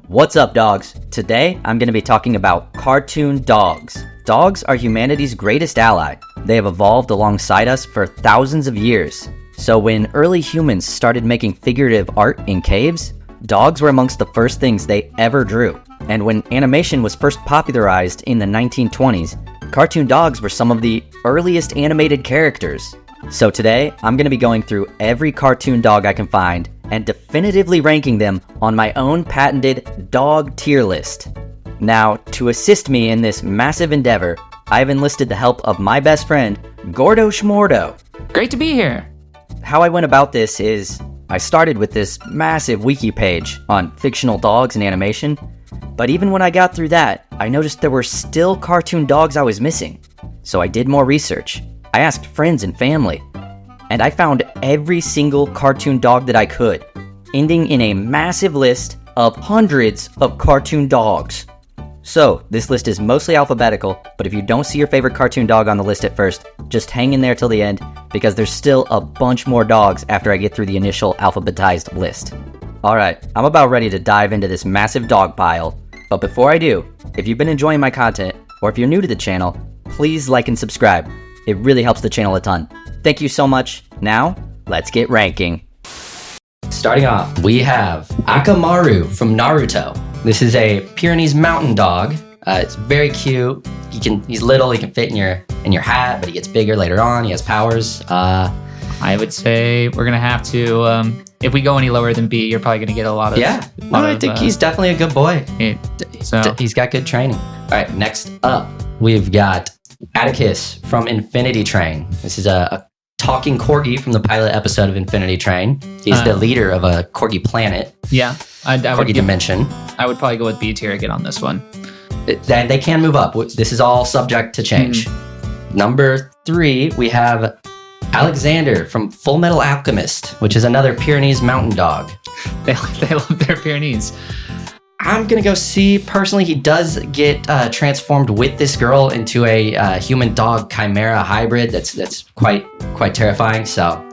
What's up, dogs? Today, I'm going to be talking about cartoon dogs. Dogs are humanity's greatest ally. They have evolved alongside us for thousands of years. So when early humans started making figurative art in caves, dogs were amongst the first things they ever drew. And when animation was first popularized in the 1920s, cartoon dogs were some of the earliest animated characters. So today, I'm going to be going through every cartoon dog I can find and definitively ranking them on my own patented dog tier list. Now, to assist me in this massive endeavor, I've enlisted the help of my best friend, Gordo Schmordo. Great to be here. How I went about this is, I started with this massive wiki page on fictional dogs and animation, but even when I got through that, I noticed there were still cartoon dogs I was missing. So I did more research. I asked friends and family, and I found every single cartoon dog that I could, ending in a massive list of hundreds of cartoon dogs. So, this list is mostly alphabetical, but if you don't see your favorite cartoon dog on the list at first, just hang in there till the end, because there's still a bunch more dogs after I get through the initial alphabetized list. Alright, I'm about ready to dive into this massive dog pile, but before I do, if you've been enjoying my content, or if you're new to the channel, please like and subscribe. It really helps the channel a ton. Thank you so much. Now, let's get ranking. Starting off, we have Akamaru from Naruto. This is a Pyrenees mountain dog. It's very cute. He's little, he can fit in your hat, but he gets bigger later on. He has powers. I would say we're gonna have to, if we go any lower than B, you're probably gonna get a lot of... Yeah, I think he's definitely a good boy. So He's got good training. All right, next up, we've got Atticus from Infinity Train. This is a talking corgi from the pilot episode of Infinity Train. He's the leader of a corgi planet. Yeah, Corgi dimension. I would probably go with B tier again on this one. They can move up. This is all subject to change. Number 3, we have Alexander from Full Metal Alchemist, which is another Pyrenees mountain dog. They love their Pyrenees. I'm gonna go C. Personally, he does get transformed with this girl into a human dog chimera hybrid. That's quite terrifying. So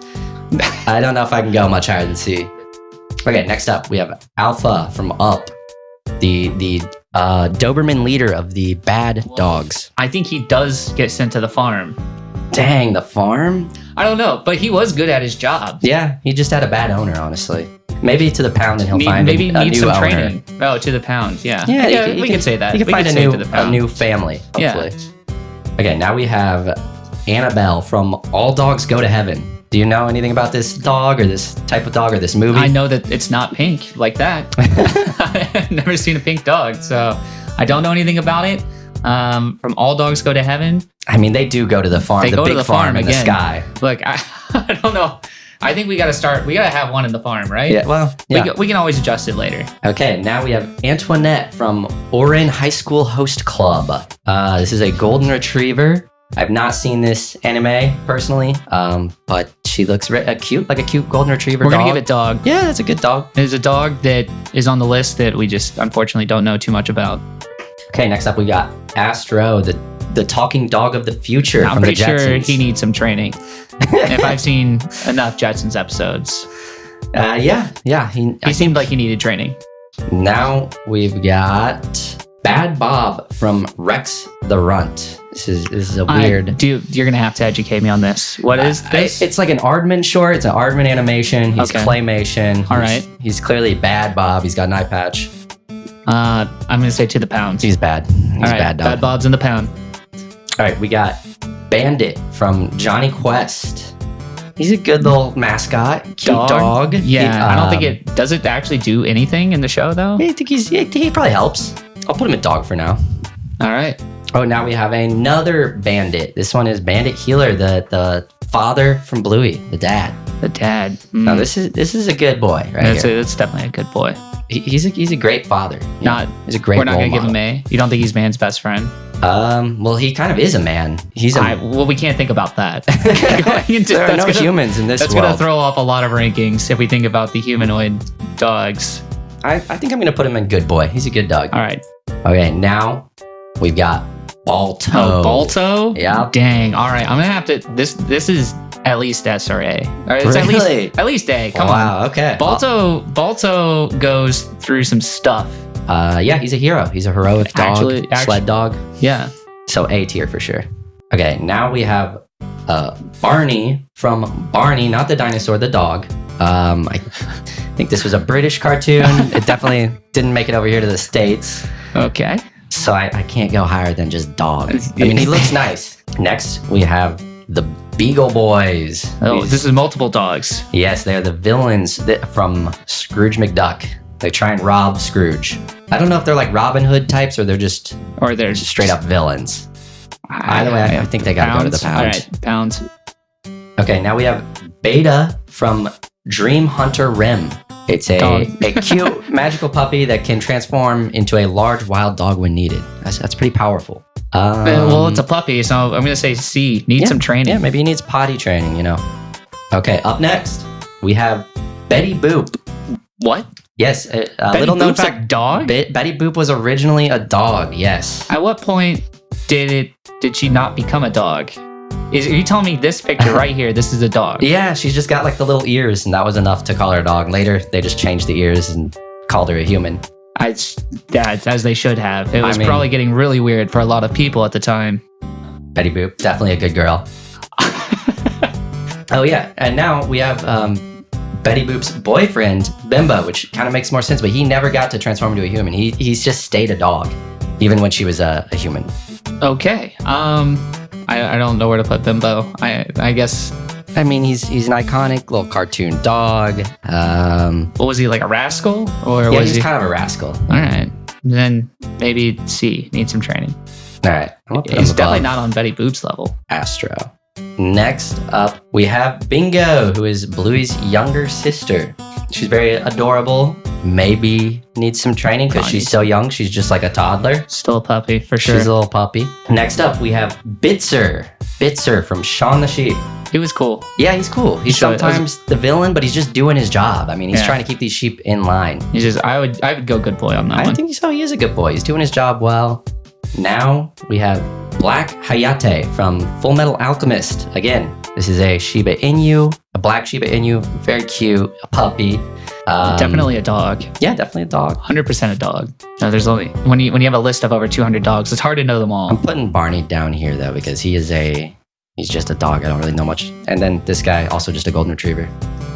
I don't know if I can go much higher than C. Okay, next up we have Alpha from Up, the Doberman leader of the bad dogs. I think he does get sent to the farm. Dang, the farm? I don't know, but he was good at his job. Yeah, he just had a bad owner, honestly. Maybe to the pound, and he'll find maybe a new some owner. Training. Oh, to the pound, yeah. Yeah, we can say that. He can find a new family, hopefully. Yeah. Okay, now we have Annabelle from All Dogs Go to Heaven. Do you know anything about this dog, or this type of dog, or this movie? I know that it's not pink like that. I've never seen a pink dog, so I don't know anything about it. From All Dogs Go to Heaven. I mean, they do go to the farm. They go big to the farm in again. the sky. Look, I don't know. I think we got to have one in the farm, right? Yeah, well, yeah. We can always adjust it later. Okay, now we have Antoinette from Orin High School Host Club. This is a golden retriever. I've not seen this anime personally, but she looks cute, like a cute golden retriever. We're going to give it dog. Yeah, that's a good dog. There's a dog that is on the list that we just unfortunately don't know too much about. Okay, next up we got Astro, the talking dog of the future. I'm from pretty the Jetsons. sure he needs some training. If I've seen enough Jetsons episodes. Yeah. He seemed like he needed training. Now we've got Bad Bob from Rex the Runt. This is a weird... You're going to have to educate me on this. What is this? It's like an Aardman short. It's an Aardman animation. He's okay. Claymation. All right. He's clearly Bad Bob. He's got an eye patch. I'm going to say to the pound. He's bad. He's bad dog. Bad Bob's in the pound. All right, we got Bandit from Johnny Quest. He's a good little mascot. Cute dog. Yeah, I don't think does it actually do anything in the show, though? I think he probably helps. I'll put him at dog for now. All right. Oh, now we have another Bandit. This one is Bandit Healer, the father from Bluey, the dad. The dad. Now this is a good boy, right? It's definitely a good boy. He's a great father. He's a great. We're not gonna give him A. You don't think he's man's best friend? Well, he kind of is a man. Well, we can't think about that. There are no humans in this world. That's gonna throw off a lot of rankings if we think about the humanoid dogs. I think I'm gonna put him in good boy. He's a good dog. All right. Okay, now we've got Balto. Oh, Balto? Yeah. Dang. All right. I'm gonna have to. This is at least S or A. Or it's really? at least A. Come on. Wow. Okay. Balto goes through some stuff Yeah, he's a hero. He's a heroic dog, sled dog. Yeah. So A tier for sure. Okay, now we have Barney from Barney, not the dinosaur, the dog. I think this was a British cartoon. It definitely didn't make it over here to the States. Okay. So I can't go higher than just dog. I mean, he looks nice. Next, we have the Beagle Boys. Oh, this is multiple dogs. Yes, they're the villains from Scrooge McDuck. They try and rob Scrooge. I don't know if they're like Robin Hood types or they're just straight up villains. Either way, I think they gotta go to the pound. All right, pounds. Okay, now we have Beta from Dream Hunter Rim. It's a cute magical puppy that can transform into a large wild dog when needed. That's pretty powerful. Well, it's a puppy, so I'm going to say C. Needs some training. Yeah, maybe he needs potty training, Okay, up next, we have Betty Boop. What? Yes, a little known fact. A dog? Betty Boop was originally a dog, yes. At what point did she not become a dog? Are you telling me this picture right here, this is a dog? Yeah, she's just got like the little ears, and that was enough to call her a dog. Later, they just changed the ears and called her a human. As they should have. It was probably getting really weird for a lot of people at the time. Betty Boop, definitely a good girl. Oh yeah, and now we have Betty Boop's boyfriend, Bimbo, which kind of makes more sense, but he never got to transform into a human. He's just stayed a dog, even when she was a human. Okay. I don't know where to put Bimbo. I guess. I mean, he's an iconic little cartoon dog. What was he, like a rascal? Or yeah, was he's kind of a rascal. All right. Then maybe C, needs some training. All right. He's definitely not on Betty Boop's level. Astro. Next up, we have Bingo, who is Bluey's younger sister. She's very adorable. Maybe needs some training because she's so young. She's just like a toddler. Still a puppy, for sure. She's a little puppy. Next up, we have Bitzer. Bitzer from Shaun the Sheep. He was cool. Yeah, he's cool. He's sometimes the villain, but he's just doing his job. I mean, he's trying to keep these sheep in line. I would go good boy on that one. I think so. He is a good boy. He's doing his job well. Now we have Black Hayate from Full Metal Alchemist. Again, this is a Shiba Inu, a black Shiba Inu, very cute, a puppy. Definitely a dog. Yeah, definitely a dog. 100% a dog. No, there's only when you have a list of over 200 dogs, it's hard to know them all. I'm putting Barney down here though because he's just a dog. I don't really know much. And then this guy, also just a golden retriever.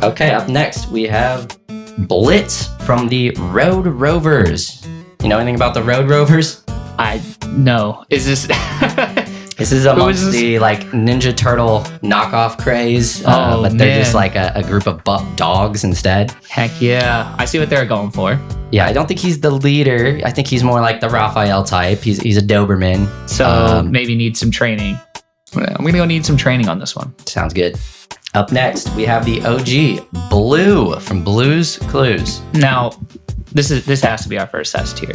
Okay, up next we have Blitz from the Road Rovers. You know anything about the Road Rovers? No. Is this? This is amongst the like Ninja Turtle knockoff craze, but they're just like a group of buff dogs instead. Heck yeah. I see what they're going for. Yeah, I don't think he's the leader. I think he's more like the Raphael type. He's a Doberman. So maybe needs some training. I'm going to go need some training on this one. Sounds good. Up next, we have the OG, Blue from Blue's Clues. Now, this has to be our first S tier.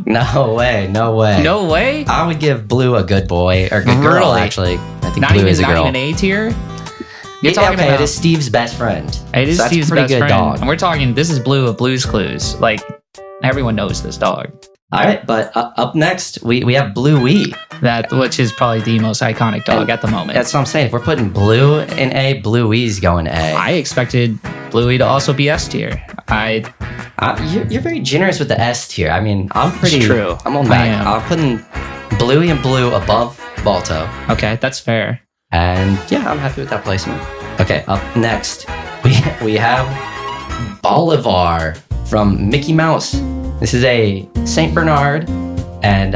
No way. No way? I would give Blue a good boy, or good girl, actually. I think Blue is a girl. Not even an A tier? It is Steve's best friend. It is Steve's best friend. Dog. And we're talking, this is Blue of Blue's Clues. Like, everyone knows this dog. All right, but up next, we have Bluey. Which is probably the most iconic dog at the moment. That's what I'm saying. If we're putting Blue in A, Bluey's going A. I expected Bluey to also be S tier. You're very generous with the S tier. I mean, I'm pretty... It's true. I'm on back. I'm putting Bluey and Blue above Balto. Okay, that's fair. And yeah, I'm happy with that placement. Okay, up next, we have Bolivar from Mickey Mouse. This is a Saint Bernard, and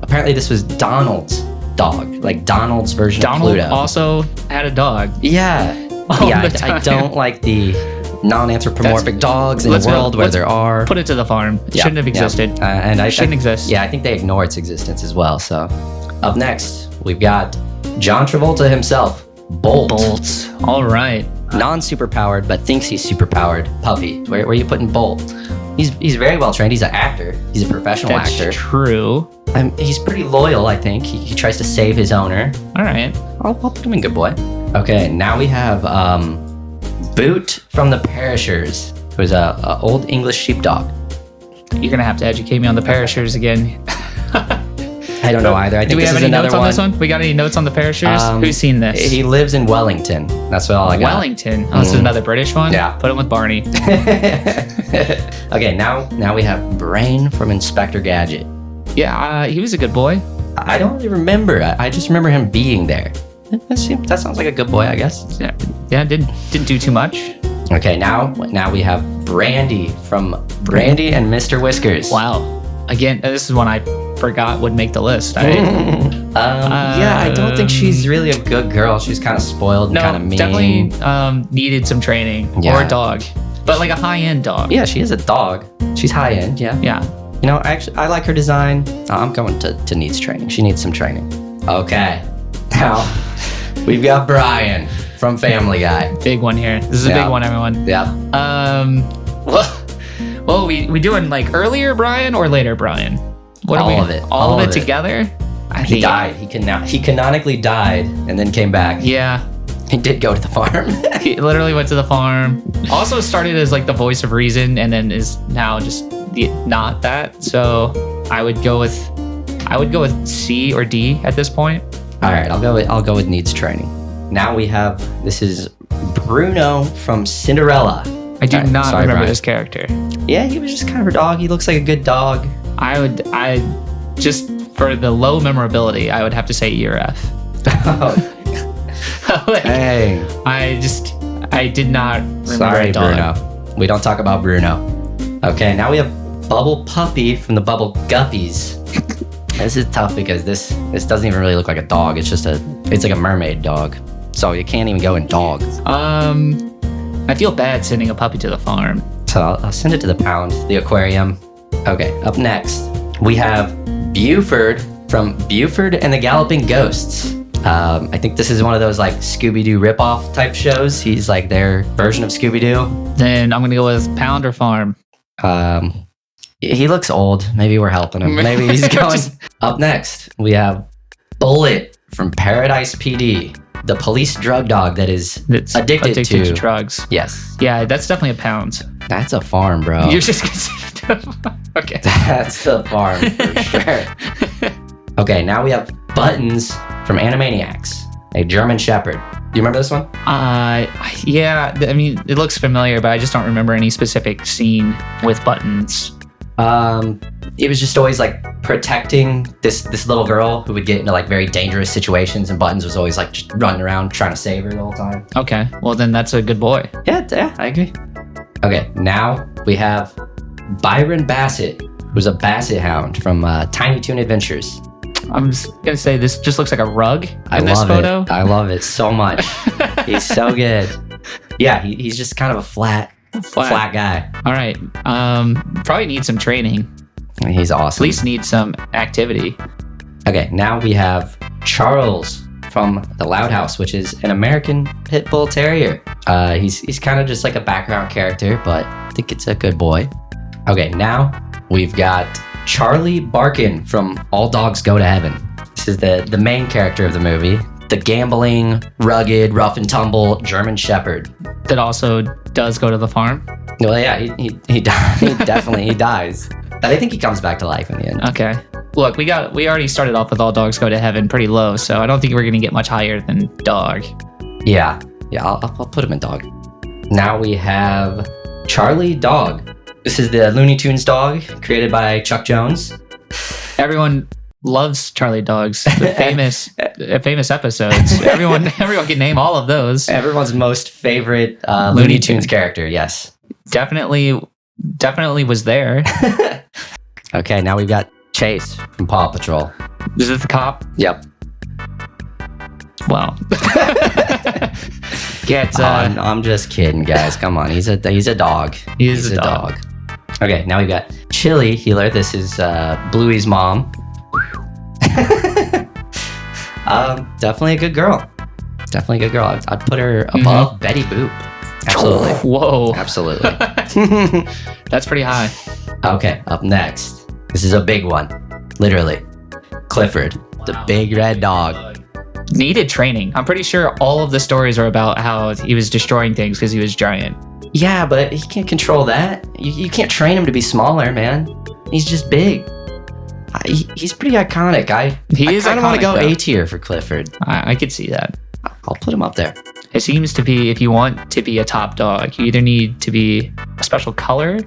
apparently this was Donald's dog, like Donald's version of Pluto. Donald also had a dog. Yeah. I don't like the non-anthropomorphic dogs in a world where there are. Put it to the farm. It shouldn't have existed. And I shouldn't exist. Yeah, I think they ignore its existence as well. So up next, we've got John Travolta himself, Bolt. All right. Non-superpowered, but thinks he's superpowered puppy. Where are you putting Bolt? He's very well trained. He's an actor. He's a professional actor. That's true. He's pretty loyal, I think. He tries to save his owner. All right. I'll put him in good boy. Okay, now we have Boot from the Perishers, who's a old English sheepdog. You're going to have to educate me on the Perishers again. I don't know either. I think Do we this have is any another notes on this one? We got any notes on the parachuters? Who's seen this? He lives in Wellington. That's all I got. Wellington. Oh, this is another British one? Yeah. Put him with Barney. Okay, now we have Brain from Inspector Gadget. Yeah, he was a good boy. I don't really remember. I just remember him being there. That sounds like a good boy, I guess. Yeah, didn't do too much. Okay, now we have Brandy from Brandy and Mr. Whiskers. Wow. Again, this is one I forgot would make the list. Yeah, I don't think she's really a good girl. She's kind of spoiled and kind of mean. Definitely needed some training. Yeah. Or a dog. But like a high-end dog. Yeah, she is a dog. She's high-end, yeah. Yeah. You know, actually, I like her design. I'm going to needs training. She needs some training. Okay. Now, we've got Brian from Family Guy. Big one here. This is a big one, everyone. Yeah. Well, we doing like earlier Brian or later Brian? All of it. All of it together? He died. He canonically died and then came back. Yeah. He did go to the farm. He literally went to the farm. Also started as like the voice of reason and then is now just not that. So I would go with C or D at this point. All right, I'll go with needs training. Now this is Bruno from Cinderella. I do not remember Brian. this character. Yeah, he was just kind of a dog. He looks like a good dog. I just for the low memorability, I would have to say E or F. Like, Dang. I did not remember Sorry, a dog. Bruno. We don't talk about Bruno. Okay, now we have Bubble Puppy from the Bubble Guppies. This is tough because this doesn't even really look like a dog. It's like a mermaid dog. So you can't even go in dog. I feel bad sending a puppy to the farm. So I'll send it to the pound, the aquarium. Okay, up next, we have Buford from Buford and the Galloping Ghosts. I think this is one of those like Scooby-Doo ripoff type shows. He's like their version of Scooby-Doo. Then I'm going to go with pound or farm. He looks old. Maybe we're helping him. Maybe he's going. Up next, we have Bullet from Paradise PD. The police drug dog that is addicted to drugs. Yes. Yeah, that's definitely a pound. That's a farm, bro. You're just considered okay. That's the farm for sure. Okay, now we have Buttons from Animaniacs, a German Shepherd. Do you remember this one? Yeah. I mean, it looks familiar, but I just don't remember any specific scene with Buttons. It was just always like protecting this little girl who would get into like very dangerous situations, and Buttons was always like just running around trying to save her the whole time. Okay, well then that's a good boy. Yeah, I agree. Okay, now we have Byron Bassett, who's a basset hound from Tiny Toon Adventures. I'm just gonna say this just looks like a rug in this love photo. It. I love it so much. He's so good. Yeah, he's just kind of a flat guy. All right. Probably need some training. He's awesome. At least need some activity. Okay, now we have Charles from the Loud House, which is an American Pit Bull Terrier. He's kind of just like a background character, but I think it's a good boy. Okay, now we've got Charlie Barkin from All Dogs Go to Heaven. This is the main character of the movie. The gambling, rugged, rough and tumble German Shepherd. That also does go to the farm. Well, yeah, he definitely he dies. But I think he comes back to life in the end. Okay. Look, we already started off with All Dogs Go to Heaven pretty low, so I don't think we're gonna get much higher than dog. Yeah, I'll put him in dog. Now we have Charlie Dog. This is the Looney Tunes dog created by Chuck Jones. Everyone loves Charlie Dogs. The famous episodes. Everyone can name all of those. Everyone's most favorite Looney Tunes character. Yes, definitely was there. Okay, now we've got Chase from Paw Patrol. Is it the cop? Yep. Wow. I'm just kidding, guys. Come on, he's a dog. He's a dog. Okay, now we've got Chili Healer. This is Bluey's mom. Definitely a good girl. I'd put her above Betty Boop. Absolutely. Whoa. Absolutely. That's pretty high. Okay, up next. This is a big one. Literally. Clifford, the big red dog. Needed training. I'm pretty sure all of the stories are about how he was destroying things because he was giant. Yeah, but he can't control that. You can't train him to be smaller, man. He's just big. He's pretty iconic. I kind of want to go A tier for Clifford. I could see that. I'll put him up there. It seems to be, if you want to be a top dog, you either need to be a special color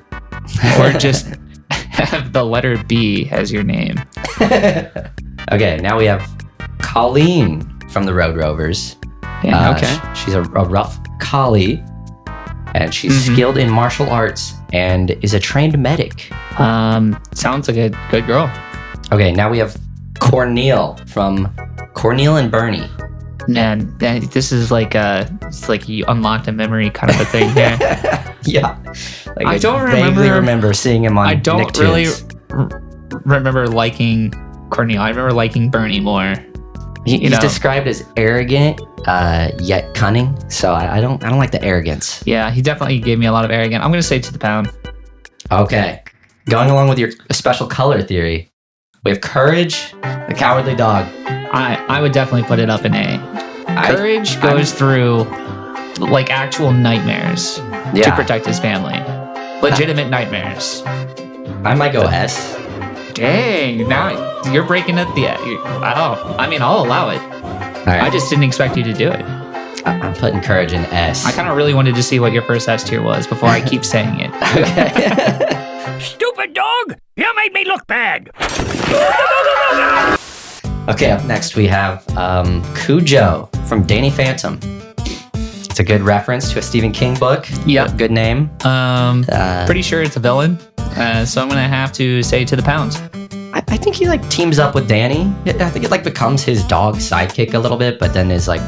or just have the letter B as your name. Okay, now we have Colleen from the Road Rovers. Damn, okay. She's a rough collie, and she's skilled in martial arts and is a trained medic. Sounds like a good girl. Okay, now we have Cornel from Cornel and Bernie. Man, this is it's like you unlocked a memory kind of a thing here. Yeah. Like I don't vaguely remember seeing him on I don't Nicktoons. really remember liking Cornel. I remember liking Bernie more. He's described as arrogant, yet cunning. So I don't like the arrogance. Yeah, he definitely gave me a lot of arrogance. I'm gonna say to the pound. Okay, going along with your special color theory, we have Courage, the cowardly dog. I would definitely put it up in A. Courage goes through like actual nightmares to protect his family. Legitimate nightmares. I might go S. Dang, now you're breaking up I'll allow it. All right. I just didn't expect you to do it. I'm putting Courage in S. I kind of really wanted to see what your first S tier was before I keep saying it. Okay. Stupid dog! You made me look bad! Okay, up next we have Cujo from Danny Phantom. It's a good reference to a Stephen King book. Yep. Good name. Pretty sure it's a villain. So I'm gonna have to say to the pound. I think he like teams up with Danny. I think it like becomes his dog sidekick a little bit, but then is like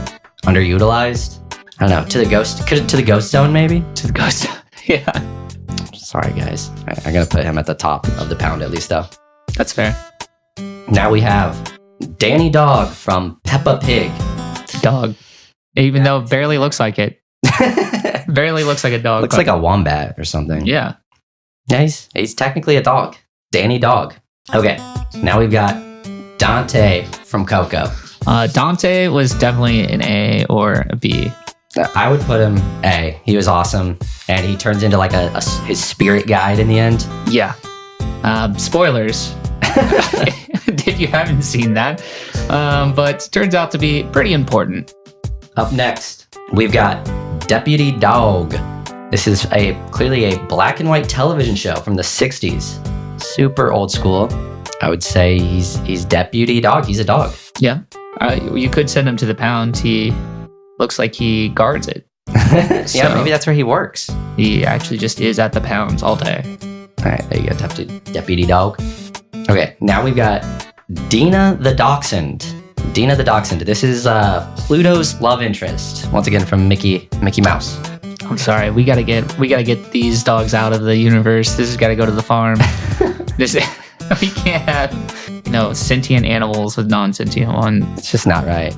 underutilized. I don't know. To the ghost zone maybe. To the ghost. Yeah. Sorry guys. I'm gonna put him at the top of the pound at least though. That's fair. Now we have Danny Dog from Peppa Pig. It's a dog. Even though it barely looks like it. Barely looks like a dog. Looks like a wombat or something. Yeah. Yeah, he's technically a dog. Danny Dog. Okay, now we've got Dante from Coco. Dante was definitely an A or a B. I would put him A. He was awesome, and he turns into like his spirit guide in the end. Yeah. Spoilers. If you haven't seen that. But turns out to be pretty important. Up next, we've got Deputy Dog. This is clearly a black and white television show from the 60s. Super old school. I would say he's Deputy Dog. He's a dog. Yeah. You could send him to the pound. He looks like he guards it. Yeah, maybe that's where he works. He actually just is at the pounds all day. All right, there you go, Deputy Dog. Okay, now we've got Dina the Dachshund. Dina the Dachshund. This is Pluto's love interest. Once again from Mickey Mouse. I'm sorry. We gotta get these dogs out of the universe. This has got to go to the farm. We can't have sentient animals with non-sentient ones. It's just not right.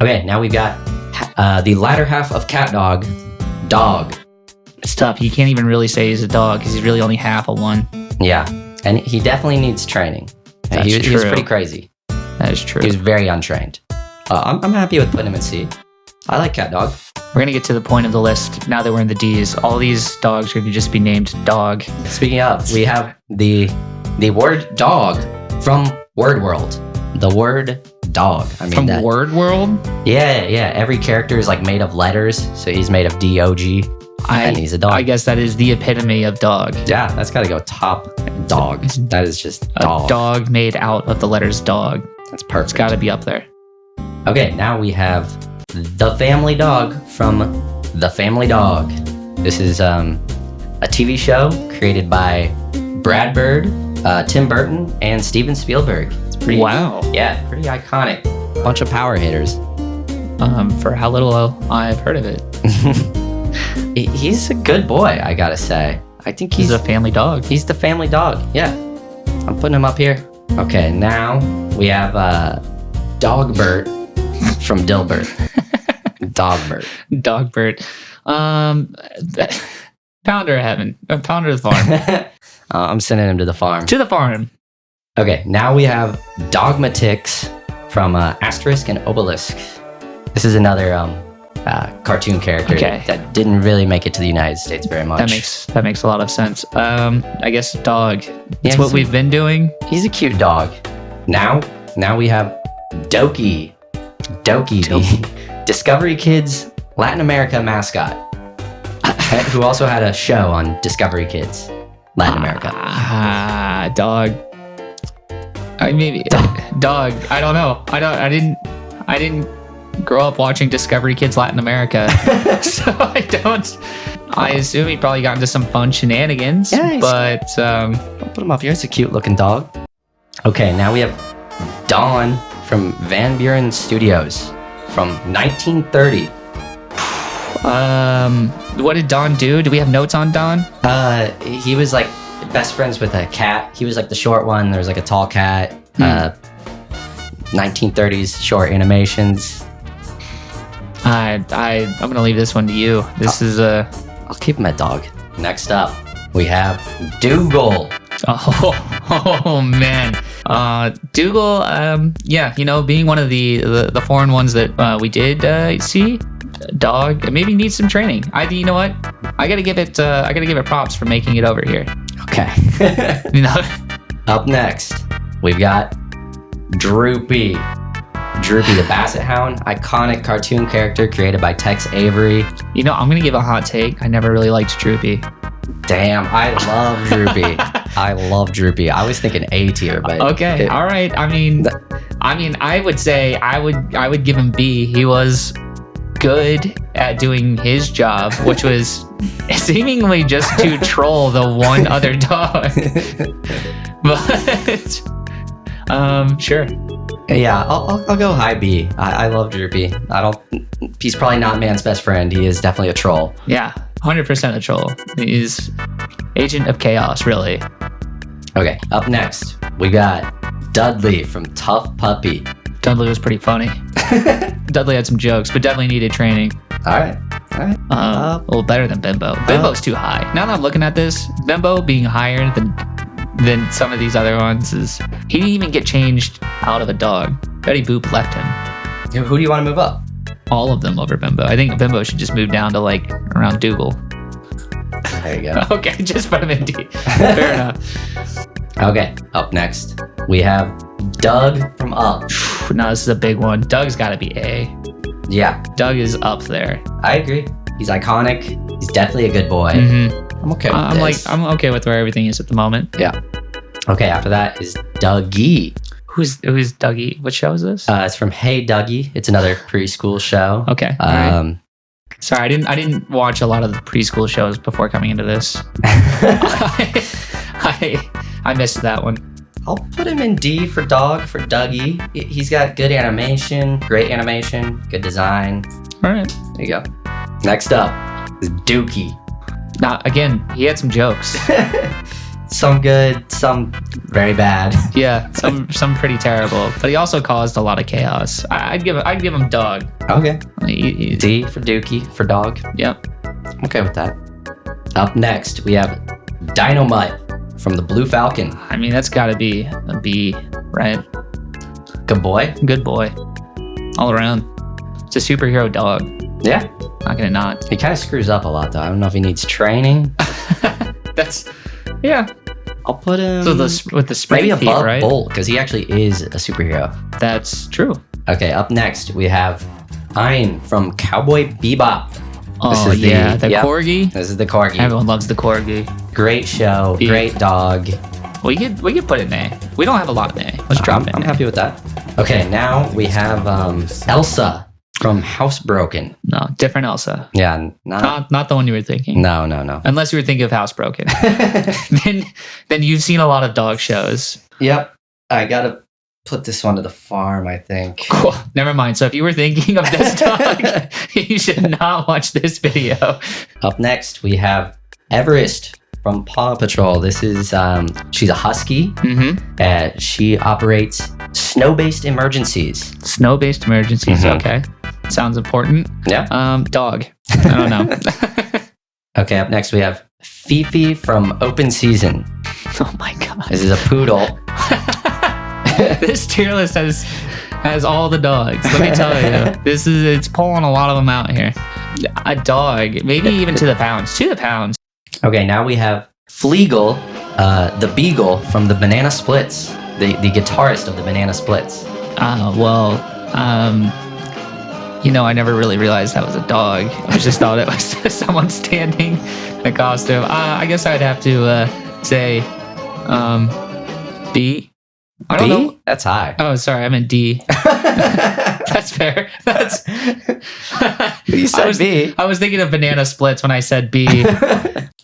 Okay, now we've got the latter half of Catdog, Dog. It's tough. You can't even really say he's a dog because he's really only half of one. Yeah, and he definitely needs training. He was pretty crazy. That is true. He was very untrained. I'm happy with putting him in C. I like Catdog. We're going to get to the point of the list now that we're in the D's. All these dogs are going to just be named Dog. Speaking of, we have the word dog from Word World. The word dog. I mean, from Word World? Yeah. Every character is like made of letters. So he's made of D-O-G. And he's a dog. I guess that is the epitome of dog. Yeah, that's got to go top dog. That is just dog. A dog made out of the letters dog. That's perfect. It's got to be up there. Okay, now we have The Family Dog from The Family Dog. This is a TV show created by Brad Bird, Tim Burton, and Steven Spielberg. It's pretty Yeah, pretty iconic. Bunch of power hitters. For how little I've heard of it. He's a good boy, I gotta say. I think he's a family dog. He's the family dog. Yeah, I'm putting him up here. Okay, now we have Dogbert from Dilbert. Dogbert. Pounder of heaven. Pounder of the farm. I'm sending him to the farm. To the farm. Okay, now we have Dogmatix from Asterisk and Obelisk. This is another cartoon character that didn't really make it to the United States very much. That makes a lot of sense. I guess dog. It's Yeah, what we've been doing. He's a cute dog. Now we have Doki. Doki, the Discovery Kids Latin America mascot, who also had a show on Discovery Kids Latin America. Dog. Dog. I don't know. I didn't grow up watching Discovery Kids Latin America, so I don't. I assume he probably got into some fun shenanigans. Yeah, but don't put him up here. It's a cute looking dog. Okay, now we have Don from Van Buren Studios from 1930. What did Don do? Do we have notes on Don? He was like best friends with a cat. He was like the short one. There was like a tall cat. 1930s short animations. I'm gonna leave this one to you. I'll keep him at dog. Next up, we have Dougal. Oh man, Dougal. Yeah, being one of the foreign ones that we did see, dog maybe needs some training. You know what? I gotta give it props for making it over here. Okay. Up next, we've got Droopy. Droopy the Basset Hound, iconic cartoon character created by Tex Avery. I'm gonna give a hot take. I never really liked Droopy. Damn, I love Droopy. I love Droopy. I was thinking A tier, but okay, all right. I mean, I would say I would give him B. He was good at doing his job, which was seemingly just to troll the one other dog. But sure. Yeah, I'll go high B. I love Droopy. He's probably not man's best friend. He is definitely a troll. Yeah, 100% a troll. He's agent of chaos, really. Okay, up next, we got Dudley from Tough Puppy. Dudley was pretty funny. Dudley had some jokes, but definitely needed training. All right. A little better than Bimbo. Bimbo's too high. Now that I'm looking at this, Bimbo being higher than some of these other ones he didn't even get changed out of a dog. Betty Boop left him. Who do you want to move up? All of them over Bimbo. I think Bimbo should just move down to like around Dougal. There you go. Okay, just put him in D. Fair enough. Okay, up next, we have Doug from Up. No, this is a big one. Doug's got to be A. Yeah. Doug is up there. I agree. He's iconic. He's definitely a good boy. Mm-hmm. I'm okay with this. I'm okay with where everything is at the moment. Yeah. Okay, after that is Dougie. Who's Dougie? What show is this? It's from Hey Dougie. It's another preschool show. Okay. Right. Sorry, I didn't watch a lot of the preschool shows before coming into this. I missed that one. I'll put him in D for dog for Dougie. He's got good animation, great animation, good design. All right. There you go. Next up is Dookie. Now, again, he had some jokes. Some good, some very bad. Yeah, some pretty terrible. But he also caused a lot of chaos. I'd give him dog. Okay. D D for Dookie for dog. Yep. I'm okay with that. Up next, we have Dynamite from the Blue Falcon. I mean, that's got to be a B, right? Good boy. Good boy. All around. It's a superhero dog. Yeah. Not gonna not. He kind of screws up a lot, though. I don't know if he needs training. Yeah. I'll put him... So with the spray maybe feet, above right? Bolt, because he actually is a superhero. That's true. Okay, up next, we have Ein from Cowboy Bebop. Oh, the Corgi? This is the Corgi. Everyone loves the Corgi. Great show, great dog. We could put it in A. We don't have a lot of A. Let's drop it. I'm happy with that. Okay, now we have Elsa from Housebroken. No, different Elsa. Yeah, not the one you were thinking. No. Unless you were thinking of Housebroken. then you've seen a lot of dog shows. Yep. I gotta put this one to the farm, I think. Cool. Never mind. So if you were thinking of this dog, you should not watch this video. Up next, we have Everest from Paw Patrol. This is she's a husky. Mm-hmm. She operates snow-based emergencies. Snow-based emergencies. Mm-hmm. Okay. Sounds important. Yeah. Dog. I don't know. Okay. Up next, we have Fifi from Open Season. Oh my god. This is a poodle. This tier list has has all the dogs. Let me tell you, it's pulling a lot of them out here. A dog, maybe even to the pounds. To the pounds. Okay, now we have Fleagle, the beagle from the Banana Splits, the guitarist of the Banana Splits. I never really realized that was a dog. I just thought it was someone standing in a costume. I guess I'd have to say B. I don't know. That's high. Oh, sorry, I meant D. That's fair. You said B. I was thinking of Banana Splits when I said B.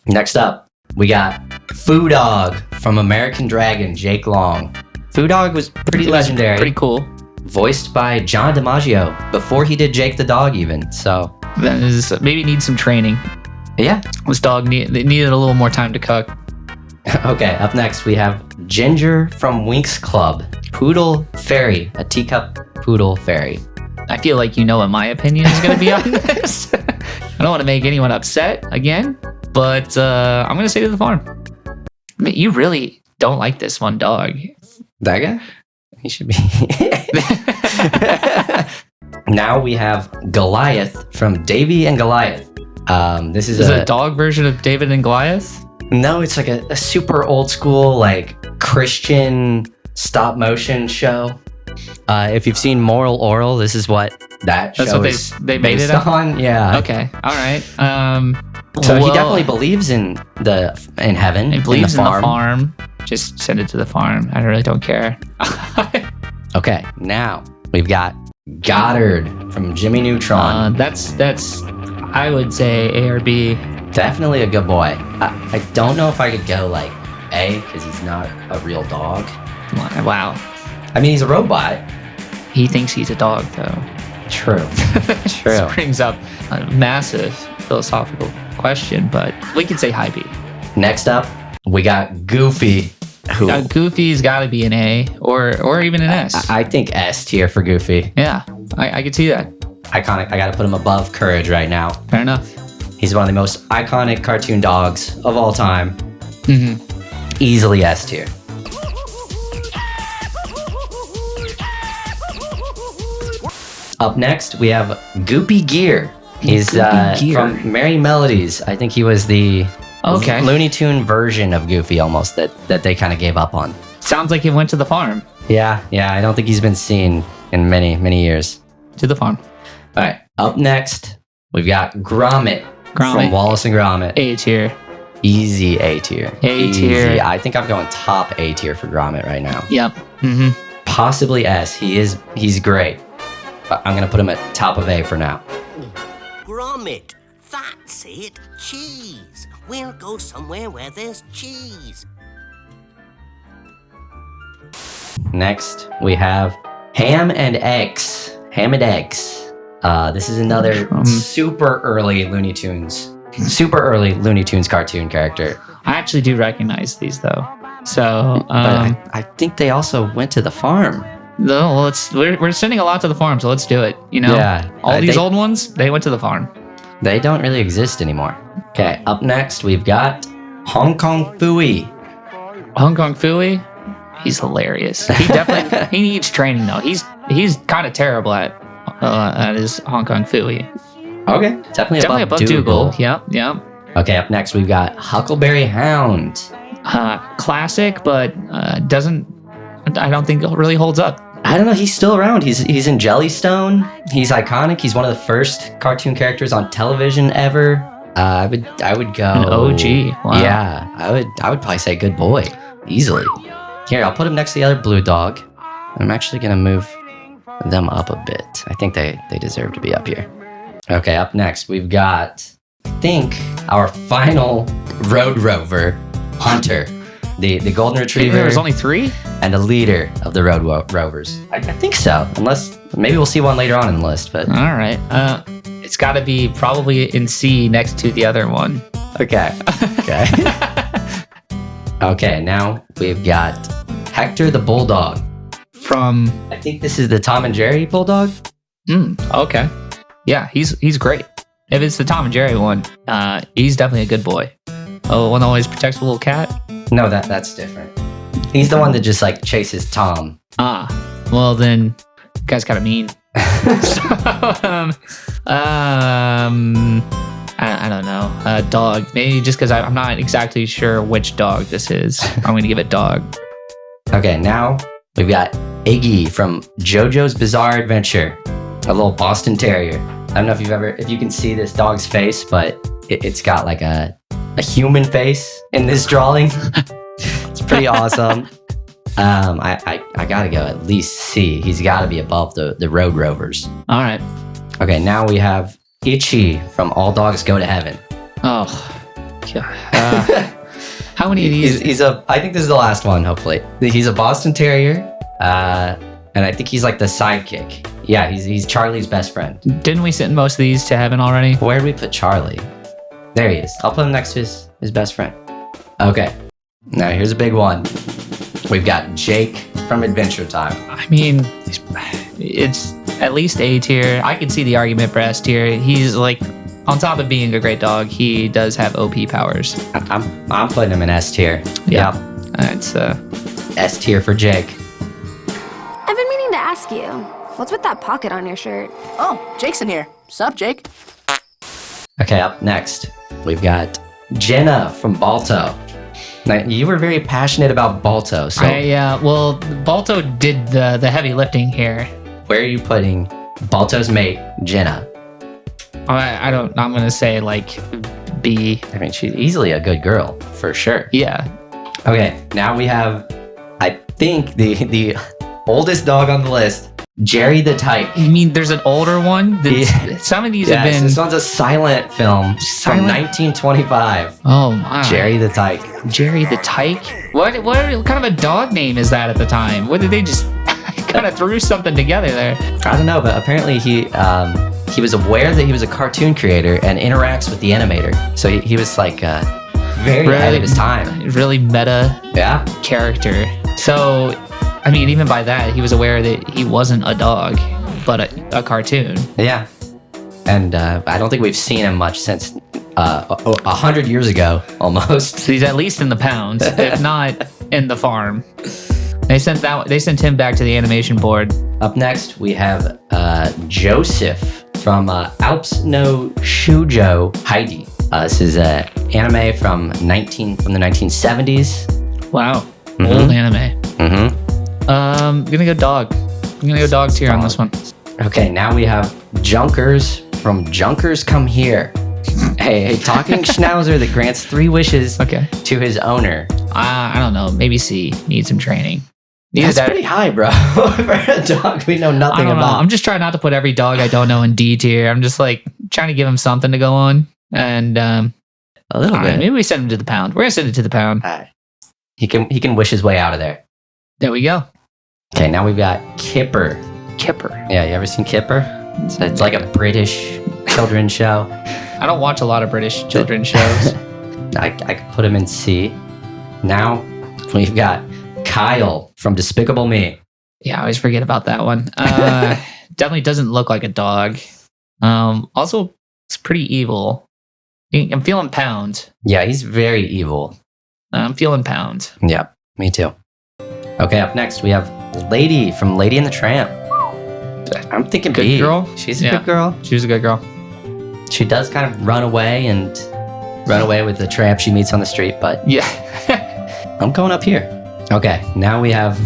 Next up, we got Foo Dog from American Dragon, Jake Long. Foo Dog was pretty legendary. Pretty cool. Voiced by John DiMaggio before he did Jake the Dog even, so. That is, maybe needs some training. Yeah. This dog needed a little more time to cook. Okay, up next we have Ginger from Winx Club. Poodle Fairy, a teacup poodle fairy. I feel like you know what my opinion is going to be on this. I don't want to make anyone upset again, but I'm going to say to the farm. I mean, you really don't like this one dog. That guy? He should be. Now we have Goliath from Davy and Goliath. This is a dog version of David and Goliath? No, it's like a super old school, like Christian stop motion show. If you've seen Moral Oral, this is what that show is they made based it on. Yeah. Okay. All right. So he definitely believes in heaven. He believes in the farm. Just send it to the farm. I really don't care. Okay. Now we've got Goddard from Jimmy Neutron. That's I would say A or B. Definitely a good boy. I don't know if I could go like A because he's not a real dog. Wow. I mean, he's a robot. He thinks he's a dog, though. True. True. This brings up a massive philosophical question, but we can say high B. Next up, we got Goofy. Goofy's got to be an A or even an S. I think S tier for Goofy. Yeah, I could see that. Iconic. I got to put him above Courage right now. Fair enough. He's one of the most iconic cartoon dogs of all time. Mm-hmm. Easily S tier. Up next, we have Goopy Gear. He's from Merry Melodies. I think he was the Looney Tune version of Goofy almost that they kind of gave up on. Sounds like he went to the farm. Yeah. I don't think he's been seen in many, many years. To the farm. All right. Up next, we've got Gromit. From Wallace and Gromit. A tier. Easy A tier. A tier. I think I'm going top A tier for Gromit right now. Yep. Mm-hmm. Possibly S. He's great. But I'm going to put him at top of A for now. Gromit. That's it. Cheese. We'll go somewhere where there's cheese. Next, we have Ham and Eggs. Ham and Eggs. This is another super early Looney Tunes cartoon character. I actually do recognize these though. So, but I think they also went to the farm. No, we're sending a lot to the farm, so let's do it. Yeah. All these old ones, they went to the farm. They don't really exist anymore. Okay, up next we've got Hong Kong Phooey. Hong Kong Phooey, he's hilarious. He definitely he needs training though. He's kind of terrible at his Hong Kong Phooey. Okay, definitely above Dougal. Yep. Okay, up next we've got Huckleberry Hound. Classic, but I don't think it really holds up. I don't know. He's still around. He's in Jellystone. He's iconic. He's one of the first cartoon characters on television ever. I would go an OG. Wow. Yeah, I would probably say good boy easily. Here, I'll put him next to the other blue dog. I'm actually gonna move them up a bit. I think they deserve to be up here. Okay, up next we've got, I think, our final Road Rover, Hunter. The golden retriever. There's only 3? And the leader of the Road Rovers. I think so. Unless, maybe we'll see one later on in the list. But all right. It's got to be probably in C next to the other one. Okay. Okay, now we've got Hector the Bulldog. From... I think this is the Tom and Jerry Bulldog. Okay. Yeah, he's great. If it's the Tom and Jerry one, he's definitely a good boy. Oh, one that always protects the little cat? No, that's different. He's the one that just like chases Tom. Well then Guy's kind of mean. So, I don't know. Dog. Maybe just because I'm not exactly sure which dog this is. I'm going to give it dog. Okay, now we've got Iggy from JoJo's Bizarre Adventure, a little Boston Terrier. I don't know if you can see this dog's face, but it's got like a human face in this drawing. It's pretty awesome. I gotta go at least C. He's gotta be above the Road Rovers. All right. Okay, now we have Itchy from All Dogs Go to Heaven. Oh, God. How many of these? I think this is the last one, hopefully. He's a Boston Terrier, and I think he's like the sidekick. Yeah, he's Charlie's best friend. Didn't we send most of these to heaven already? Where did we put Charlie? There he is. I'll put him next to his best friend. Okay, now here's a big one. We've got Jake from Adventure Time. I mean, it's at least A tier. I can see the argument for S tier. He's like, on top of being a great dog, he does have OP powers. I'm putting him in S tier. Yeah. Yep. It's S tier for Jake. I've been meaning to ask you, what's with that pocket on your shirt? Oh, Jake's in here. Sup, Jake? Okay, up next, we've got Jenna from Balto. Now, you were very passionate about Balto, so well, Balto did the heavy lifting here. where are you putting Balto's mate, Jenna? I'm gonna say like B. I mean, she's easily a good girl, for sure. Yeah. Okay, now we have, I think, the oldest dog on the list, Jerry the Tyke. You mean there's an older one? Some of these have been. This one's a silent film from 1925. Oh my. Jerry the Tyke. Jerry the Tyke? What kind of a dog name is that at the time? What did they just kind of threw something together there? I don't know, but apparently he was aware that he was a cartoon creator and interacts with the animator. So he was like very ahead of his time. Really meta character. So, I mean, even by that, he was aware that he wasn't a dog, but a cartoon. Yeah. And I don't think we've seen him much since 100 years ago, almost. So he's at least in the pound, if not in the farm. They sent him back to the animation board. Up next, we have Joseph from Alps no Shujo Heidi. This is an anime from the 1970s. Wow, old anime. I'm gonna go dog. I'm gonna go dog tier on this one. Okay, now we have Junkers from Junkers Come Here. Hey, talking schnauzer that grants 3 wishes to his owner. I don't know, maybe C. Need some training. That's pretty high, bro. For a dog we know nothing about. I'm just trying not to put every dog I don't know in D tier. I'm just like trying to give him something to go on. And a little bit. Right, maybe we send him to the pound. We're gonna send it to the pound. He can wish his way out of there. There we go. Okay, now we've got Kipper. Kipper. Yeah, you ever seen Kipper? It's like a British children's show. I don't watch a lot of British children's shows. I could put him in C. Now we've got Kyle from Despicable Me. Yeah, I always forget about that one. Definitely doesn't look like a dog. Also, it's pretty evil. I'm feeling pound. Yeah, he's very evil. I'm feeling pound. Yeah, me too. Okay, up next we have Lady from Lady and the Tramp. I'm thinking good B. Girl. She's a good girl. She was a good girl. She does kind of run away with the tramp she meets on the street, but yeah. I'm going up here. Okay, now we have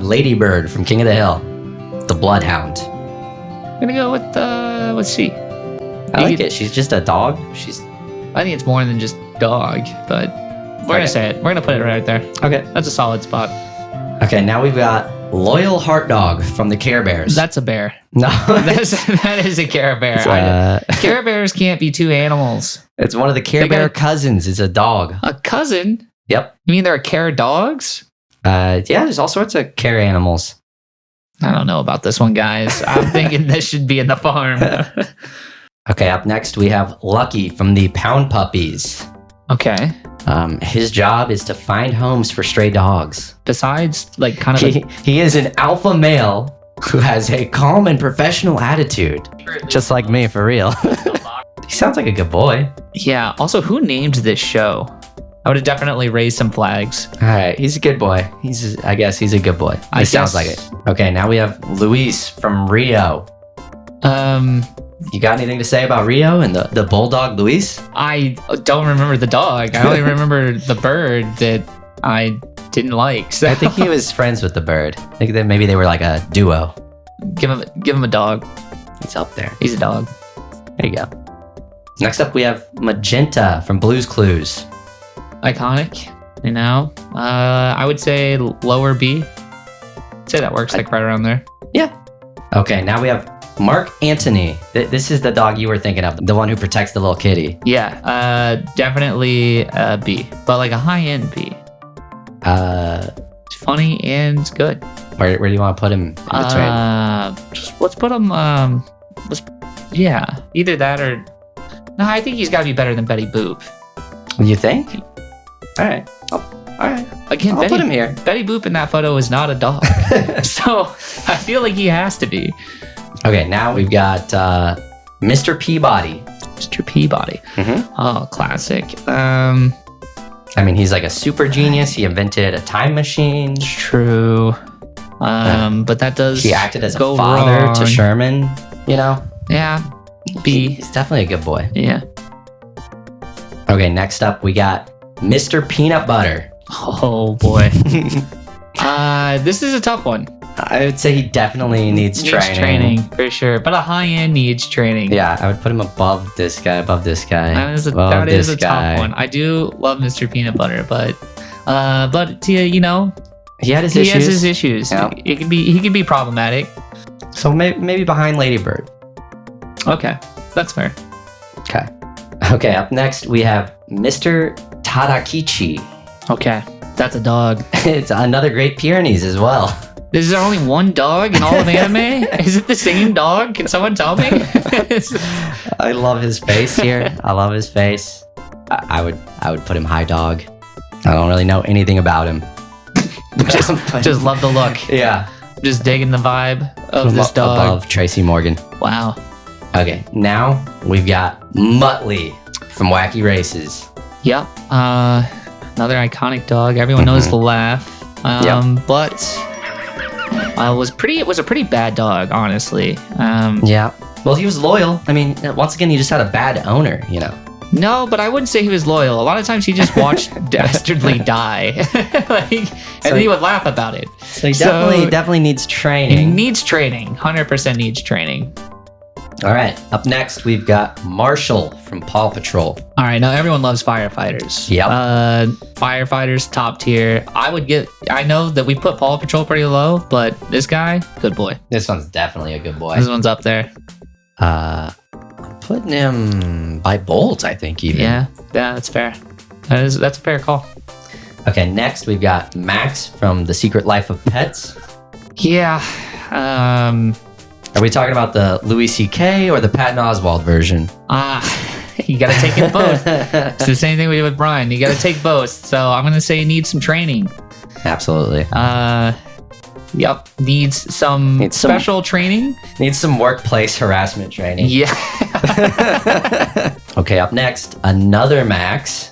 Ladybird from King of the Hill, the Bloodhound. I'm gonna go with C. I like it. She's just a dog. I think it's more than just dog, but we're gonna say it. We're gonna put it right there. Okay, that's a solid spot. Okay, now we've got Loyal Heart Dog from the Care Bears. That's a bear. No, that is a Care Bear. Care Bears can't be 2 animals. It's one of the Care Bear cousins. It's a dog. A cousin? Yep. You mean there are Care dogs? Yeah, there's all sorts of care animals. I don't know about this one, guys. I'm thinking this should be in the farm. Okay, up next we have Lucky from the Pound Puppies. Okay. His job is to find homes for stray dogs. Besides, like, kind of he is an alpha male who has a calm and professional attitude. Just like me, for real. He sounds like a good boy. Yeah, also, who named this show? I would have definitely raised some flags. All right, he's a good boy. I guess he's a good boy. It sounds like it. Okay, now we have Luis from Rio. You got anything to say about Rio and the bulldog Luis? I don't remember the dog. I only remember the bird that I didn't like. So I think he was friends with the bird. I think that maybe they were like a duo. give him a dog. He's up there. He's a dog. There you go. Next up, we have Magenta from Blue's Clues. Iconic, you know. I would say lower B. I'd say that works like right around there. Yeah. Okay, now we have Mark Antony. This is the dog you were thinking of, the one who protects the little kitty. Yeah, definitely B, but like a high-end B. It's funny and good. Where do you want to put him in between? Let's put him. Either that or. No, I think he's got to be better than Betty Boop. You think? All right. All right. Again, I'll put him here. Betty Boop in that photo is not a dog, so I feel like he has to be. Okay, now we've got Mr. Peabody. Mr. Peabody. Mm-hmm. Oh, classic. I mean, he's like a super genius. He invented a time machine. True. But that does. He acted as a go father wrong. to Sherman. You know. Yeah. B. He's definitely a good boy. Yeah. Okay, next up we got Mr. Peanut Butter. Oh boy. This is a tough one. I would say he definitely needs training. For sure, but a high end needs training. Yeah, I would put him above this guy, above this guy. That is a tough one. I do love Mr. Peanut Butter, but you know, he had his he issues. has his issues. Yeah. He can be problematic. So maybe behind Ladybird. Okay, that's fair. Okay, up next we have Mr. Tadakichi. Okay, that's a dog. It's another Great Pyrenees as well. Is there only one dog in all of anime? Is it the same dog? Can someone tell me? I love his face here. I love his face. I would put him high dog. I don't really know anything about him. just love the look. Yeah. Just digging the vibe of this dog. Above Tracy Morgan. Wow. Okay, now we've got Muttley from Wacky Races. Yep. Another iconic dog. Everyone knows the laugh. But it was a pretty bad dog, honestly. Yeah. Well, he was loyal. I mean, once again, he just had a bad owner, you know. No, but I wouldn't say he was loyal. A lot of times he just watched dastardly die. And he would laugh about it. So he definitely needs training. He needs training. 100% needs training. All right. Up next, we've got Marshall from Paw Patrol. All right. Now everyone loves firefighters. Yep. Firefighters, top tier. I know that we put Paw Patrol pretty low, but this guy, good boy. This one's definitely a good boy. This one's up there. I'm putting him by Bolt, I think, even. Yeah, that's fair. That's a fair call. Okay, next we've got Max from The Secret Life of Pets. Yeah. Are we talking about the Louis C.K. or the Patton Oswalt version? You gotta take it both. It's the same thing we did with Brian. You gotta take both. So I'm gonna say he needs some training. Absolutely. Yep. Needs some special training. Needs some workplace harassment training. Yeah. Okay, up next, another Max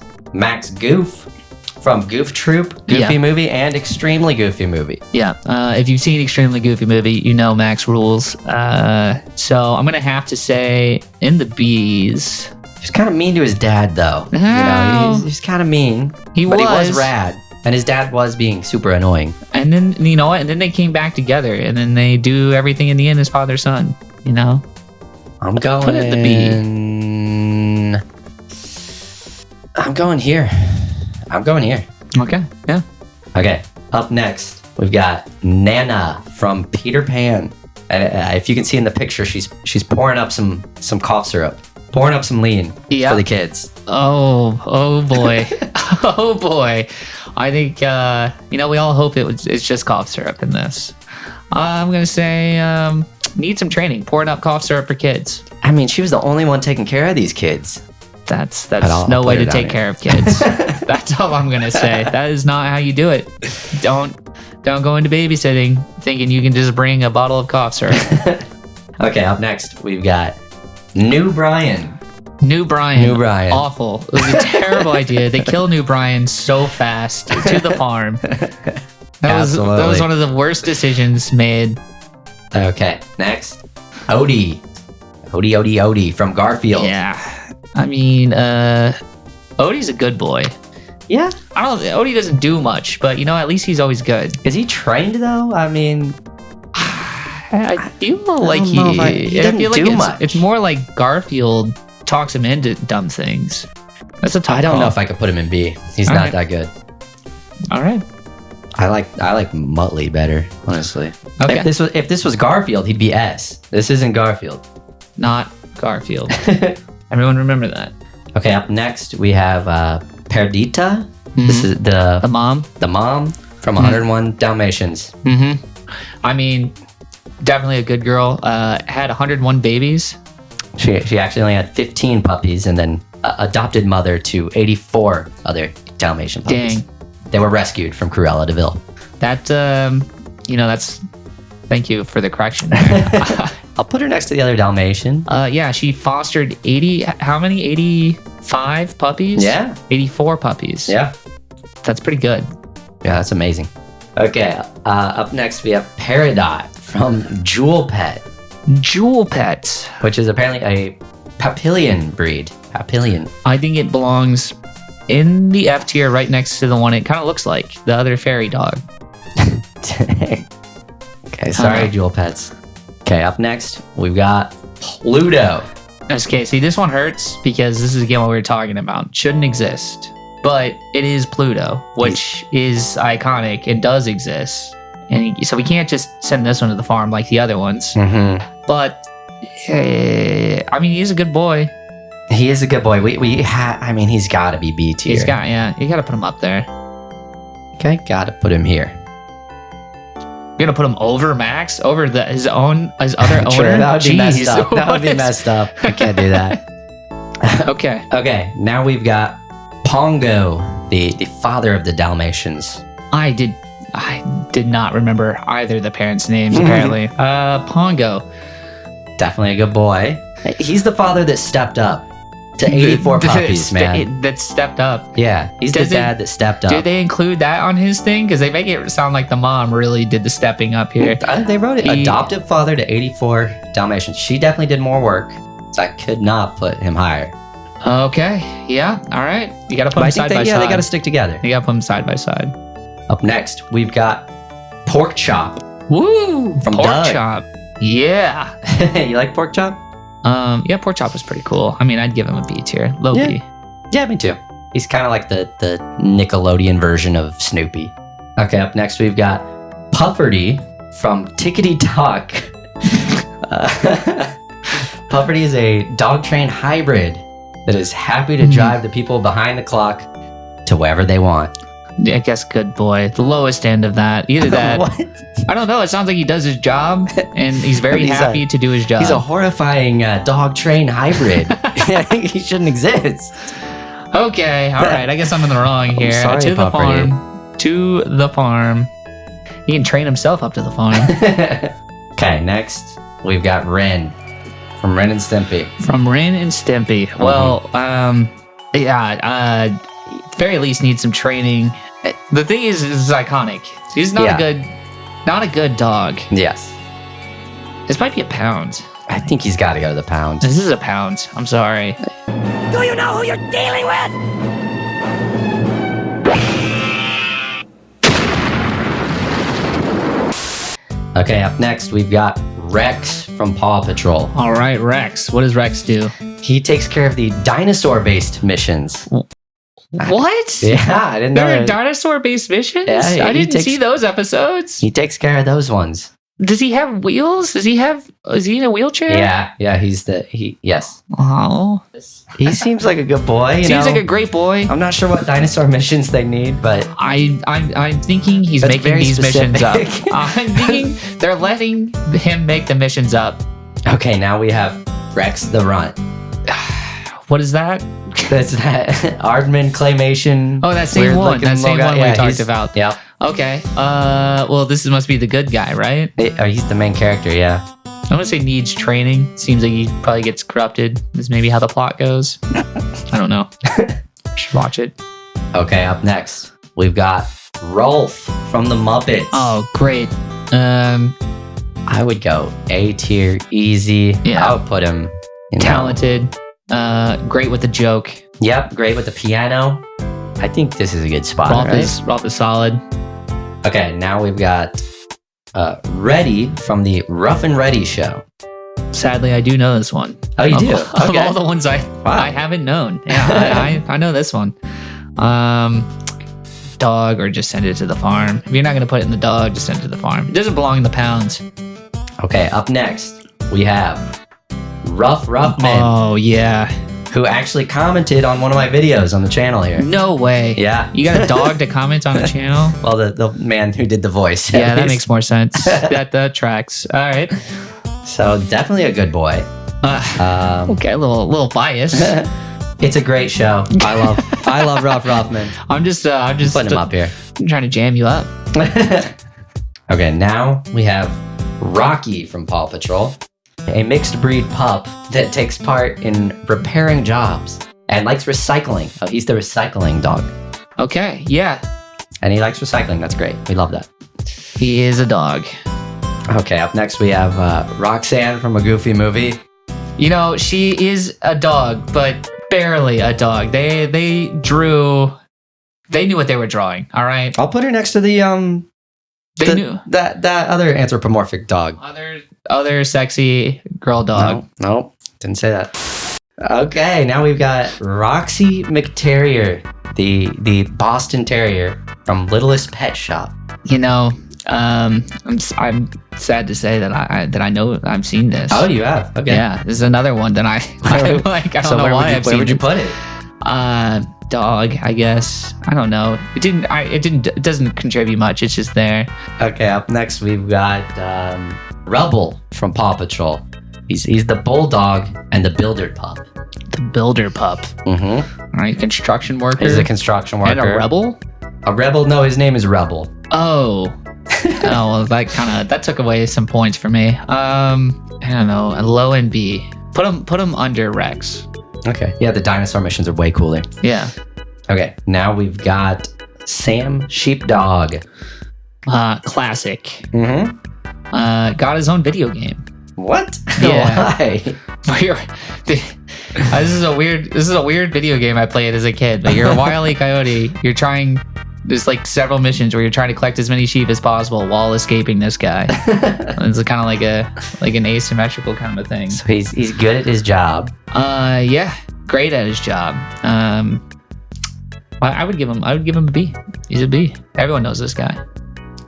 Goof from Goof Troop, Goofy Movie, and Extremely Goofy Movie. Yeah. If you've seen Extremely Goofy Movie, you know Max rules. So I'm gonna have to say in the B's. He's kind of mean to his dad, though. You know, he's kind of mean. But he was rad. And his dad was being super annoying. And then, you know what? And then they came back together. And then they do everything in the end as father-son. You know? I'm going... Put it in the B. I'm going here. Okay, yeah. Okay, up next, we've got Nana from Peter Pan. And if you can see in the picture, she's pouring up some cough syrup. Pouring up some lean for the kids. Oh boy. Oh boy. I think, we all hope it's just cough syrup in this. I'm going to say, need some training. Pouring up cough syrup for kids. I mean, she was the only one taking care of these kids. That's no way to take care of kids. That's all I'm going to say. That is not how you do it. Don't go into babysitting thinking you can just bring a bottle of cough syrup. Okay, up next, we've got New Brian New Brian. New Brian. Awful. It was a terrible idea. They killed New Brian so fast to the farm. That was one of the worst decisions made. Okay, next. Odie. Odie from Garfield. Yeah. I mean, Odie's a good boy. Yeah. Odie doesn't do much, but at least he's always good. Is he trained though? I mean, I feel like he doesn't do much. It's more like Garfield talks him into dumb things. That's a tough I don't call. know if I could put him in B. He's not that good. All right. I like Muttley better, honestly. Okay. If this was Garfield, he'd be S. This isn't Garfield. Not Garfield. Everyone remember that. Okay, up next we have Perdita. This is the mom. The mom from 101 Dalmatians. Mm-hmm. I mean, definitely a good girl. Had 101 babies. She actually only had 15 puppies and then adopted mother to 84 other Dalmatian puppies. Dang. They were rescued from Cruella de Vil. That, that's... Thank you for the correction there. I'll put her next to the other Dalmatian. Yeah, she fostered 80... How many? 85 puppies? Yeah. 84 puppies. Yeah. That's pretty good. Yeah, that's amazing. Okay, up next we have Peridot from Jewel Pet. Jewel Pet. Which is apparently a Papillion breed. Papillion. I think it belongs in the F tier right next to the one it kind of looks like, the other fairy dog. Okay, sorry, Jewel Pets. Okay, up next, we've got Pluto. Okay, see, this one hurts because this is again what we were talking about. Shouldn't exist. But it is Pluto, which is iconic and does exist. And so we can't just send this one to the farm like the other ones. Mm-hmm. But, I mean, he's a good boy. He is a good boy. I mean, he's got to be B tier. You got to put him up there. Okay, got to put him here. You're gonna put him over Max, over his other True, owner. that would be messed up. That would be What? messed up. I can't do that. Okay. Okay, now we've got Pongo, the father of the Dalmatians. I did not remember either of the parents' names. Apparently, Pongo. Definitely a good boy. He's the father that stepped up to 84 puppies, man. That stepped up. Yeah, he's the dad that stepped up. Did they include that on his thing? Because they make it sound like the mom really did the stepping up here. They wrote it. Adoptive father to 84 Dalmatians. She definitely did more work, so I could not put him higher. Okay. Yeah. All right. You got to put them side by side. Yeah, they got to stick together. You got to put them side by side. Up next, we've got Pork Chop. Woo! From Pork Doug. chop. Yeah. You like Pork Chop? Yeah, Pork Chop was pretty cool. I mean, I'd give him a B tier. Low B. Yeah, me too. He's kind of like the Nickelodeon version of Snoopy. Okay, up next we've got Pufferty from Tickety Talk. Pufferty is a dog trained hybrid that is happy to drive the people behind the clock to wherever they want. I guess good boy. The lowest end of that. Either that. What? I don't know. It sounds like he does his job and he's very happy to do his job. He's a horrifying dog trained hybrid. He shouldn't exist. Okay. All right. I guess I'm in the wrong here. sorry, to the Pufferty. farm. To the farm. He can train himself up to the farm. Okay, next we've got Ren from Ren and Stimpy. From Ren and Stimpy. Well, very least needs some training. The thing is iconic. He's not a good dog. Yes. This might be a pound. I think he's got to go to the pound. This is a pound. I'm sorry. Do you know who you're dealing with? Okay, up next we've got Rex from Paw Patrol. All right, Rex. What does Rex do? He takes care of the dinosaur-based missions. What? Yeah, I didn't know. There are dinosaur-based missions? Yeah, I he didn't see those episodes. He takes care of those ones. Does he have wheels? Is he in a wheelchair? Yeah, yes. Oh. He seems like a good boy. Seems like a great boy. I'm not sure what dinosaur missions they need, but I'm thinking he's That's making very these missions up. specific. I'm thinking they're letting him make the missions up. okay, now we have Rex the Runt. What is that? That's that Aardman claymation. Oh, that same one. That same one we talked about. Yeah. Okay. Well, this must be the good guy, right? He's the main character, yeah. I want to say needs training. Seems like he probably gets corrupted. Is maybe how the plot goes. I don't know. Should watch it. Okay, up next, we've got Rolf from the Muppets. Oh, great. I would go A tier, easy. Yeah. I would put him Talented. Great with the joke. Yep, great with the piano. I think this is a good spot. Rolf is solid. Okay, now we've got Reddy from the Rough and Ready show. Sadly, I do know this one. Oh, you do? Of Okay. all the ones I haven't known. Yeah, I know this one. Dog, or just send it to the farm. If you're not going to put it in the dog, just send it to the farm. It doesn't belong in the pounds. Okay, up next, we have Rough Man, Oh, yeah. who actually commented on one of my videos on the channel here. No way. Yeah. You got a dog to comment on a channel? Well, the man who did the voice. Yeah, at that least. makes more sense. That tracks. All right. So definitely a good boy. Okay, a little bias. It's a great show. I love Rough Man. I'm just Putting him up here. trying to jam you up. Okay, now we have Rocky from Paw Patrol, a mixed breed pup that takes part in repairing jobs and likes recycling. Oh, he's the recycling dog. Okay, yeah. And he likes recycling. That's great. We love that. He is a dog. Okay, up next we have Roxanne from a Goofy movie. You know, she is a dog, but barely a dog. They knew what they were drawing, all right? I'll put her next to the They knew. that other anthropomorphic dog. Other sexy girl dog. No, didn't say that. Okay, now we've got Roxy McTerrier, the Boston Terrier from Littlest Pet Shop. You know, I'm sad to say that I know I've seen this. Oh, you have? Okay. Yeah, this is another one that I like. I don't know why I've seen. Where would you it. put it? Dog, I guess. I don't know. It doesn't contribute much. It's just there. Okay, up next we've got Rubble from Paw Patrol. He's the bulldog and the builder pup. The builder pup. Mm-hmm. All right, construction worker. He's a construction worker. And a rebel. A rebel? No, his name is Rebel. Oh. Well, that took away some points for me. I don't know. A low and B. Put him under Rex. Okay. Yeah, the dinosaur missions are way cooler. Yeah. Okay, now we've got Sam Sheepdog. Classic. Mm-hmm. Got his own video game. What? Yeah. Why? This is a weird video game I played as a kid. But you're a Wile E. Coyote. There's like several missions where you're trying to collect as many sheep as possible while escaping this guy. It's kind of like an asymmetrical kind of a thing. So he's good at his job. Yeah, great at his job. I would give him a B. He's a B. Everyone knows this guy.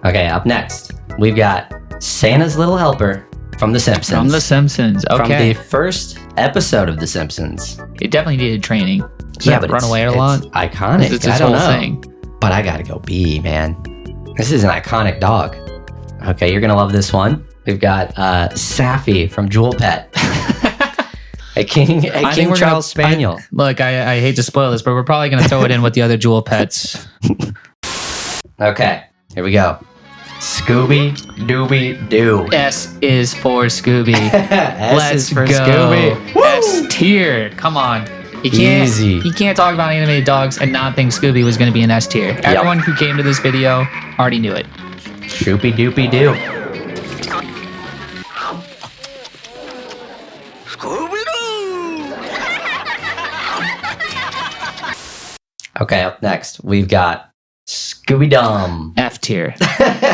Okay, up next we've got Santa's Little Helper from The Simpsons. From The Simpsons. Okay. From the first episode of The Simpsons. It definitely needed training. Yeah, but run away a lot. It's iconic. It's I his don't whole know. thing. But I gotta go B, man. This is an iconic dog. Okay, you're gonna love this one. We've got Saffy from Jewel Pet. a King Charles Spaniel. Look, I hate to spoil this, but we're probably going to throw it in with the other Jewel pets. Okay, here we go. Scooby Dooby Doo. S is for Scooby. S Let's is for go. Scooby. S tier. Come on. Easy. You can't talk about animated dogs and not think Scooby was going to be an S tier. Everyone who came to this video already knew it. Shoopy Doopy Doo. Okay, up next, we've got Scooby Dum. F tier.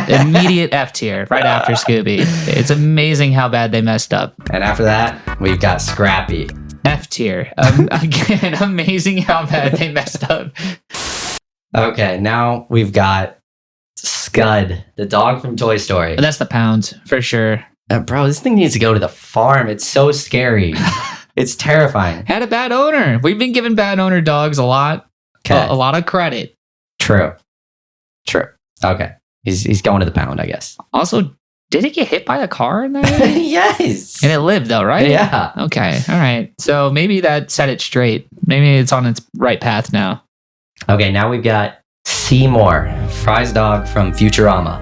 Immediate F tier right after Scooby. It's amazing how bad they messed up. And after that, we've got Scrappy. F tier. Again, amazing how bad they messed up. Okay, now we've got Scud, the dog from Toy Story. But that's the pounds, for sure. Bro, this thing needs to go to the farm. It's so scary. It's terrifying. Had a bad owner. We've been giving bad owner dogs a lot of credit. True. Okay. He's going to the pound, I guess. Also, did it get hit by a car in there? Yes. And it lived though, right? Yeah. Okay. All right. So maybe that set it straight. Maybe it's on its right path now. Okay, now we've got Seymour, Fry's dog from Futurama.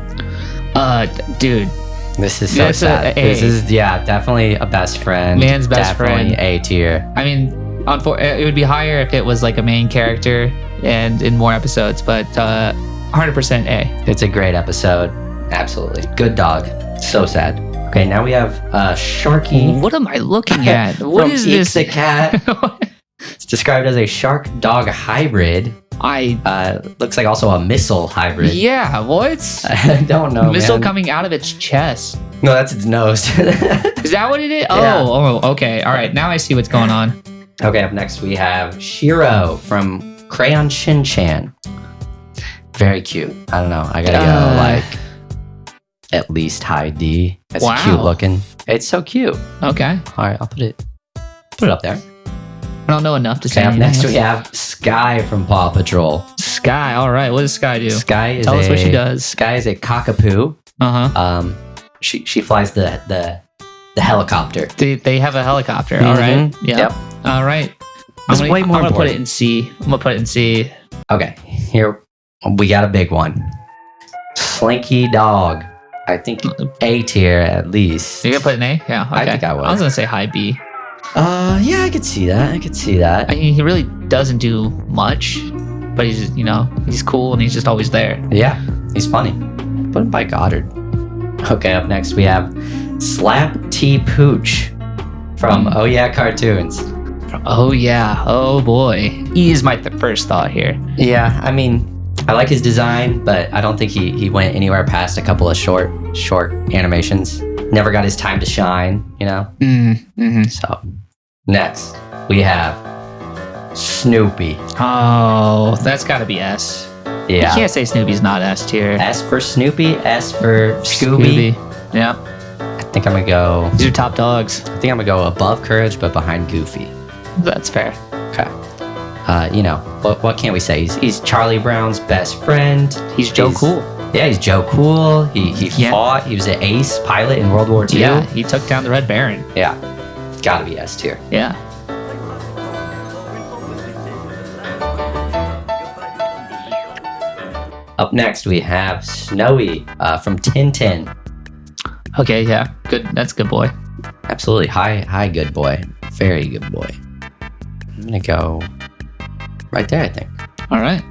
Dude, This is so That's a sad. A. This is definitely a best friend. Man's best definitely friend. A tier. I mean, it would be higher if it was like a main character and in more episodes, but 100% A. It's a great episode. Absolutely. Good dog. So sad. Okay, now we have Sharky. What am I looking at? What from is Eek this? the Cat. It's described as a shark dog hybrid. Looks like also a missile hybrid. Yeah, what? I don't know. Missile man. coming out of its chest. No, that's its nose. Is that what it is? Yeah. Oh, okay. All right, now I see what's going on. Okay, up next we have Shiro from Crayon Shin-Chan. Very cute. I don't know. I gotta go like at least high D. It's Wow. cute looking. It's so cute. Okay. All right, I'll put it up there. I don't know enough to say Okay, up anything next else. we have Sky from Paw Patrol. Sky. All right, what does Sky do? Sky is Tell us what she does. Sky is a cockapoo. Uh-huh. She flies the helicopter. They have a helicopter. All right. Mhm. Yeah. Yep. All right. That's way more I'm gonna put important. it in C. I'm gonna put it in C. Okay, here we got a big one. Slinky Dog. I think A tier at least. You gonna put it in A? Yeah. Okay. I think I would. I was gonna say high B. Yeah, I could see that. I mean, he really doesn't do much, but he's cool and he's just always there. Yeah, he's funny. Put him by Goddard. Okay, up next we have Slap T Pooch from Oh Yeah Cartoons. Oh yeah. Oh boy. He is my first thought here. Yeah, I mean, I like his design, but I don't think he went anywhere past a couple of short animations. Never got his time to shine, you know? Mm-hmm. So, next, we have Snoopy. Oh, that's gotta be S. You Yeah. can't say Snoopy's not S tier. S for Snoopy, S for Scooby. Yeah. I think I'm gonna go These are top dogs. above Courage, but behind Goofy. That's fair. Okay. What can we say? He's Charlie Brown's best friend. He's Joe Cool. Yeah, he's Joe Cool. He Yeah. fought. He was an ace pilot in World War II. Yeah, he took down the Red Baron. Yeah. Gotta be S tier. Yeah. Up next, we have Snowy from Tintin. Okay, yeah. Good. That's a good boy. Absolutely. Hi, good boy. Very good boy. I'm going to go right there, I think. All right.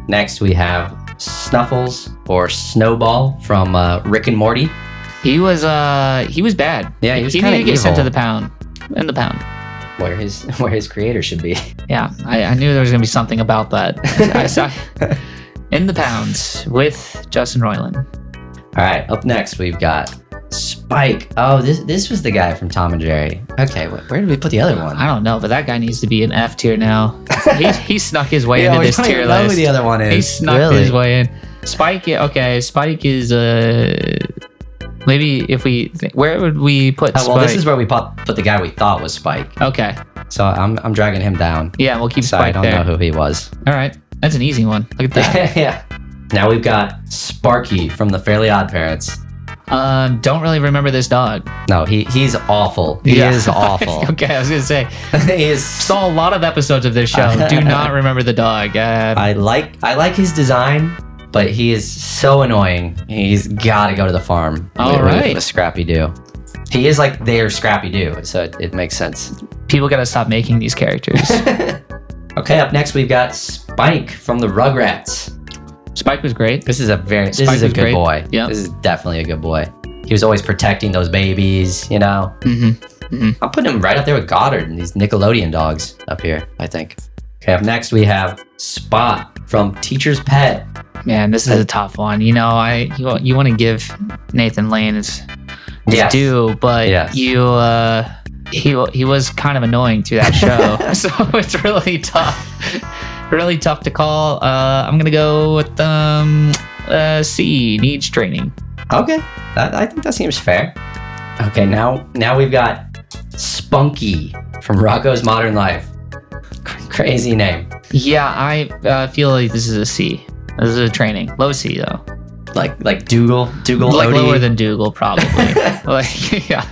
Next, we have Snuffles or Snowball from Rick and Morty. He was bad. Yeah, he was He kinda needed to get sent to evil. the pound. In the pound. Where his creator should be. Yeah, I knew there was gonna be something about that. I saw in the pounds with Justin Roiland. All right, up next we've got Spike. Oh, this was the guy from Tom and Jerry. Okay, where did we put the other one? I don't know, but that guy needs to be an F tier now. he snuck his way Yeah, into we this don't tier even know who list. the other one is. He snuck Really? his way in. Spike, yeah, okay. Spike is maybe if we where would we put Oh, Spike? well, this is where we put the guy we thought was Spike. Okay. So I'm dragging him down. Yeah, we'll keep So I Spike don't there. know who he was. All right, that's an easy one. Look at that. Yeah. Now we've got Sparky from the Fairly Odd Parents. Don't really remember this dog. No, he's awful. He Yeah. is awful. Okay, I was gonna say He is. saw a lot of episodes of this show. Do not remember the dog. I like his design, but he is so annoying. He's got to go to the farm. All right. with Scrappy Doo. He is like their Scrappy Doo, so it makes sense. People gotta stop making these characters. Okay, up next we've got Spike from the Rugrats. Spike was great. This is a Spike good was great. boy. Yep. This is definitely a good boy. He was always protecting those babies, you know. Mm-hmm. I'm putting him right up there with Goddard and these Nickelodeon dogs up here, I think. Okay, up next we have Spot from Teacher's Pet. Man, this is a tough one. You know, you want to give Nathan Lane his Yes. due, but Yes. he was kind of annoying to that show, so it's really tough. Really tough to call. I'm gonna go with C. Needs training. Okay, I think that seems fair. Okay, now we've got Spunky from Rocco's Modern Life. Crazy name. Yeah, I feel like this is a C. This is a training. Low C though. Like Dougal Like Odie. lower than Dougal, probably. Like, yeah.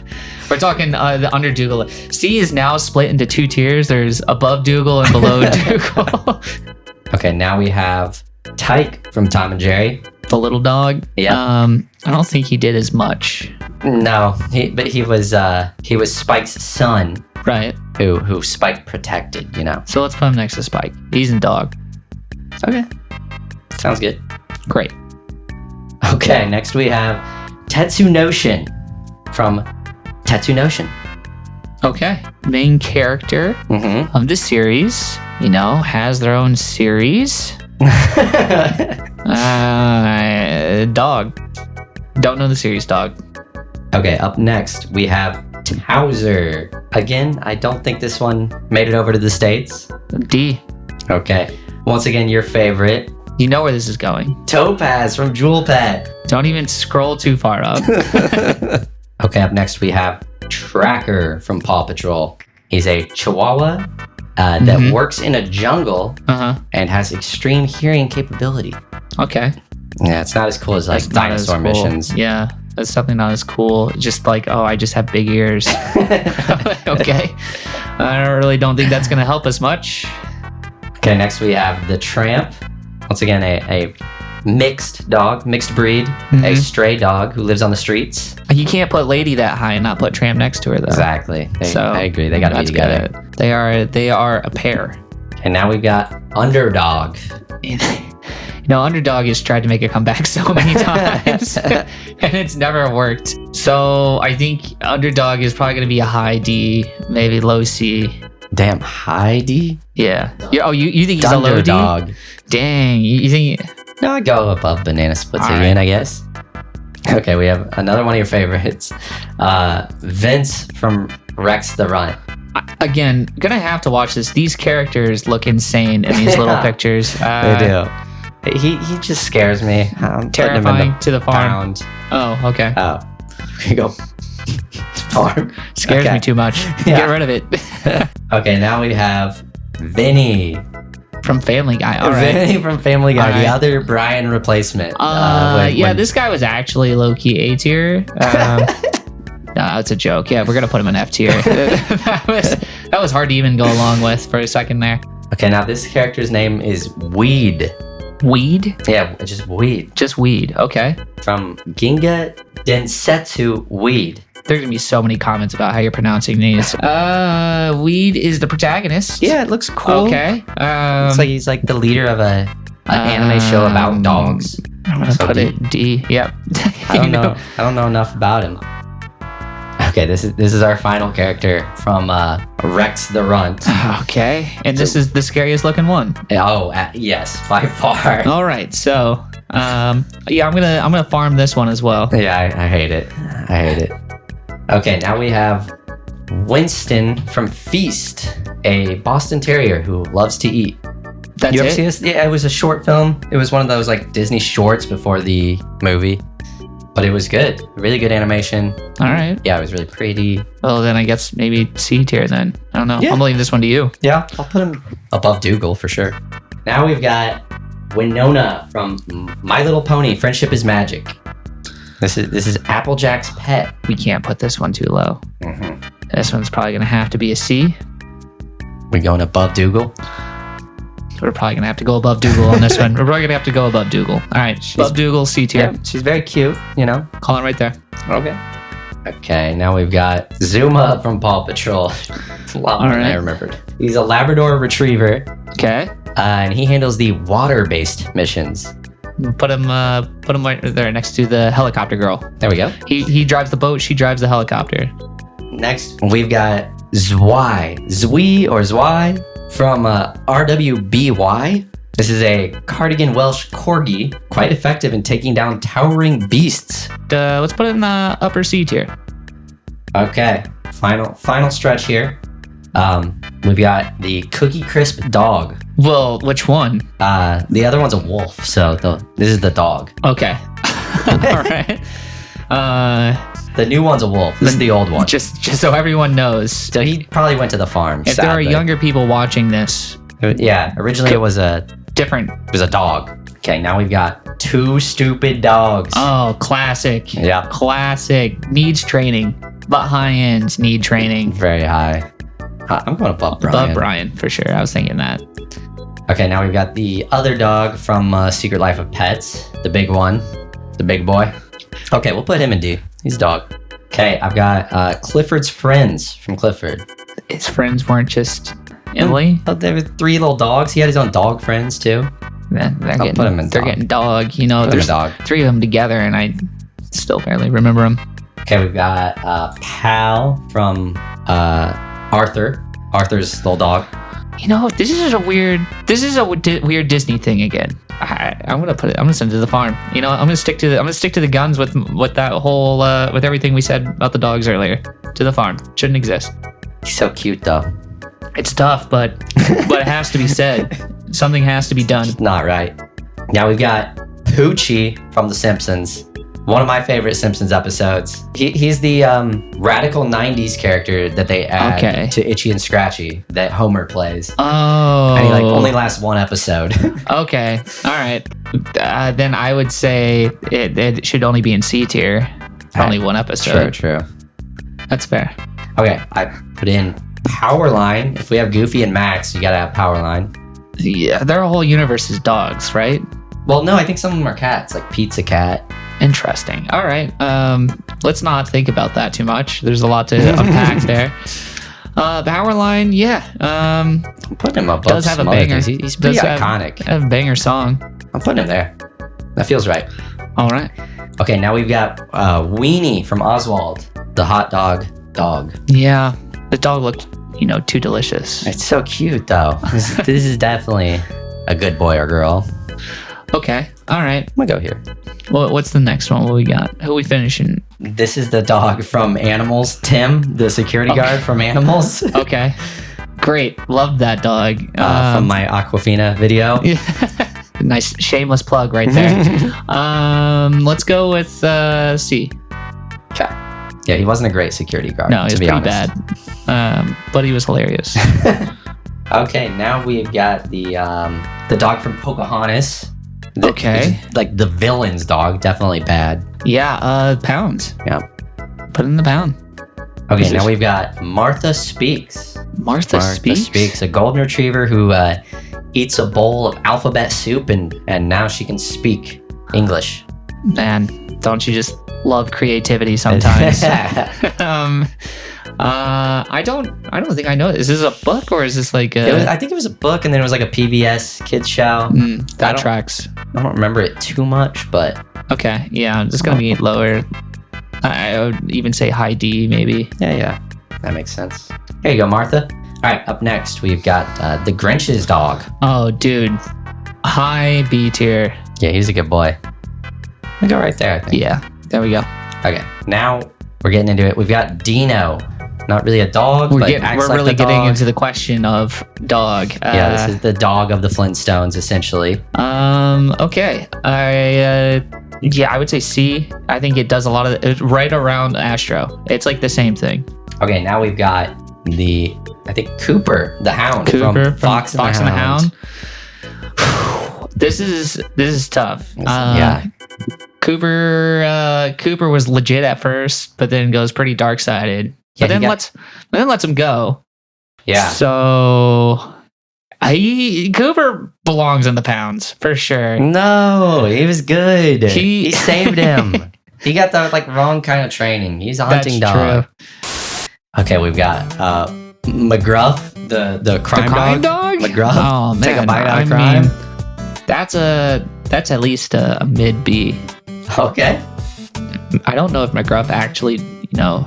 We're talking the under Dougal. C is now split into two tiers. There's above Dougal and below Dougal. Okay, now we have Tyke from Tom and Jerry. The little dog. Yeah. I don't think he did as much. No, but he was Spike's son, Right. who Spike protected. You know. So let's put him next to Spike. He's in dog. Okay. Sounds good. Great. Okay, next we have Tetsunotion from Tetsunotion. Okay. Main character Mm-hmm. of the series, has their own series. Dog. Don't know the series, dog. Okay, up next we have Towser. Again, I don't think this one made it over to the States. D. Okay. Once again, your favorite. You know where this is going. Topaz from Jewel Pet. Don't even scroll too far up. Okay, up next we have Tracker from Paw Patrol. He's a Chihuahua that works in a jungle and has extreme hearing capability. Okay. Yeah, it's not as cool as like That's not as dinosaur cool. missions. Yeah, that's definitely not as cool. Just like, I just have big ears. Okay. I don't think that's going to help us much. Okay, next we have the Tramp. Once again, a mixed dog, mixed breed, a stray dog who lives on the streets. You can't put Lady that high and not put Tramp next to her, though. Exactly. So I agree. They got to be that's together. good. They are a pair. And now we've got Underdog. Underdog has tried to make a comeback so many times, and it's never worked. So I think Underdog is probably going to be a high D, maybe low C. Damn, high D? Yeah. You think he's a low D? Underdog. Dang. You think... No, I go above Banana Splits All again, right. I guess. Okay, we have another one of your favorites. Vince from Rex the Runt. Again, gonna have to watch this. These characters look insane in these little pictures. They do. He just scares me. I'm putting him in Terrifying to the farm. pound. Oh, okay. Oh, we go farm. Scares Okay. me too much. Yeah. Get rid of it. Okay, now we have Vinny. From Family Guy. All right. Vinny from Family Guy, All the right. other Brian replacement. This guy was actually low-key A tier. No, it's a joke. Yeah, we're gonna put him in F tier. that was hard to even go along with for a second there. Okay, now this character's name is Weed. Weed? Yeah, just Weed. Just Weed. Okay. From Ginga Densetsu Weed. There's gonna be so many comments about how you're pronouncing these. Weed is the protagonist. Yeah, it looks cool. Okay. Looks like he's like the leader of an anime show about dogs. I'm gonna So put D. it D. Yep. I don't know. I don't know enough about him. Okay, this is our final character from Rex the Runt. Okay. And this is the scariest looking one. Oh, yes, by far. All right. So, I'm gonna farm this one as well. Yeah, I hate it. I hate it. Okay, now we have Winston from Feast, a Boston Terrier who loves to eat. That's You ever it? see this? Yeah, it was a short film. It was one of those like Disney shorts before the movie. But it was good. Really good animation. All right. Yeah, it was really pretty. Well, then I guess maybe C tier then. I don't know. Yeah. I'm gonna leave this one to you. Yeah, I'll put him above Dougal for sure. Now we've got Winona from My Little Pony, Friendship is Magic. This is Applejack's pet. We can't put this one too low. Mm-hmm. This one's probably gonna have to be a C. We're going above Dougal. We're probably gonna have to go above Dougal on this one. We're probably gonna have to go above Dougal. All right, above Dougal, C tier. Yeah, she's very cute, you know. Call it right there. Okay. Okay, now we've got Zuma from Paw Patrol. It's a lot more than I right. remembered. He's a Labrador Retriever, Okay. and he handles the water-based missions. Put him right there next to the helicopter girl. There we go. He drives the boat. She drives the helicopter. Next, we've got Zwie from RWBY. This is a Cardigan Welsh Corgi, quite effective in taking down towering beasts. Let's put it in the upper C tier. Okay, final stretch here. We've got the Cookie Crisp Dog. Well, which one? The other one's a wolf, so this is the dog. Okay. All right. The new one's a wolf. This is the old one. Just so everyone knows, So he probably went to the farm. if there are sadly. younger people watching this, Yeah, originally it was a different. dog. Okay, now we've got two stupid dogs. Oh, classic. Yeah. Classic. Needs training, but high ends need training. Very high. I'm going above Brian. Above Brian, for sure. I was thinking that. Okay, now we've got the other dog from Secret Life of Pets, the big one, the big boy. Okay, we'll put him in D. He's a dog. Okay, I've got Clifford's friends from Clifford. His friends weren't just Emily. Oh, there were 3 little dogs. He had his own dog friends too. They're put him in dog. getting dog. You know, Put him in there's dog. 3 of them together, and I still barely remember them. Okay, we've got Pal from Arthur's little dog. You know, this is a weird Disney thing again. I'm gonna send it to the farm. You know, I'm gonna stick to the guns with that whole with everything we said about the dogs earlier. To the farm. Shouldn't exist. He's so cute though. It's tough, but it has to be said. Something has to be done. Not right. Now we've got Poochie from The Simpsons. One of my favorite Simpsons episodes. He's the radical 90s character that they add to Itchy and Scratchy that Homer plays. Oh. And he only lasts 1 episode. Okay. All right. Then I would say it should only be in C tier. Only 1 episode. True. That's fair. Okay, I put in Powerline. If we have Goofy and Max, you gotta have Powerline. Yeah, their whole universe is dogs, right? Well, no, I think some of them are cats, like Pizza Cat. Interesting. All right. Let's not think about that too much. There's a lot to unpack there. Powerline, yeah. I'm putting him above does have a some other banger. things. He's pretty iconic. Have a banger song. I'm putting him there. That feels right. All right. Okay, now we've got Weenie from Oswald, the hot dog. Yeah, the dog looked, too delicious. It's so cute though. This is definitely a good boy or girl. Okay. All right. I'm gonna go here. Well, what's the next one? What we got? Who we finishing? This is the dog from Animals, Tim, the security guard from Animals. Okay. Great. Loved that dog. From my Aquafina video. Nice shameless plug right there. Let's go with C. Okay. Yeah, he wasn't a great security guard. No, he was to be pretty honest. bad. But he was hilarious. Okay, now we've got the dog from Pocahontas. Okay. Like the villain's dog, definitely bad. Yeah, Pound. Yeah. Put it in the pound. Okay, now we've got Martha Speaks. Martha Speaks, a golden retriever who eats a bowl of alphabet soup and now she can speak English. Man, don't you just love creativity sometimes? I don't think I know. Is this a book or is this like a... I think it was a book and then it was like a PBS kids show. That tracks. I don't remember it too much, but... Okay, yeah, I'm just gonna be lower. I would even say high D, maybe. Yeah. That makes sense. Here you go, Martha. All right, up next, we've got the Grinch's dog. Oh, dude. High B tier. Yeah, he's a good boy. We go right there, I think. Yeah, there we go. Okay, now we're getting into it. We've got Dino. Not really a dog, but acts we're like really the getting dog. into the question of dog. This is the dog of the Flintstones, essentially. Okay. I would say C. I think it does a lot of it's right around Astro. It's like the same thing. Okay, now we've got I think Cooper, the hound from Fox and the Hound. This is tough. Yeah. Cooper was legit at first, but then goes pretty dark-sided. Yeah, but then lets him go. Yeah. So Cooper belongs in the pounds for sure. No, he was good. He saved him. He got the wrong kind of training. He's a hunting dog. True. Okay, we've got McGruff, the crime dog. McGruff. Oh man, take a bite out of crime. That's at least a mid B. Okay. I don't know if McGruff actually,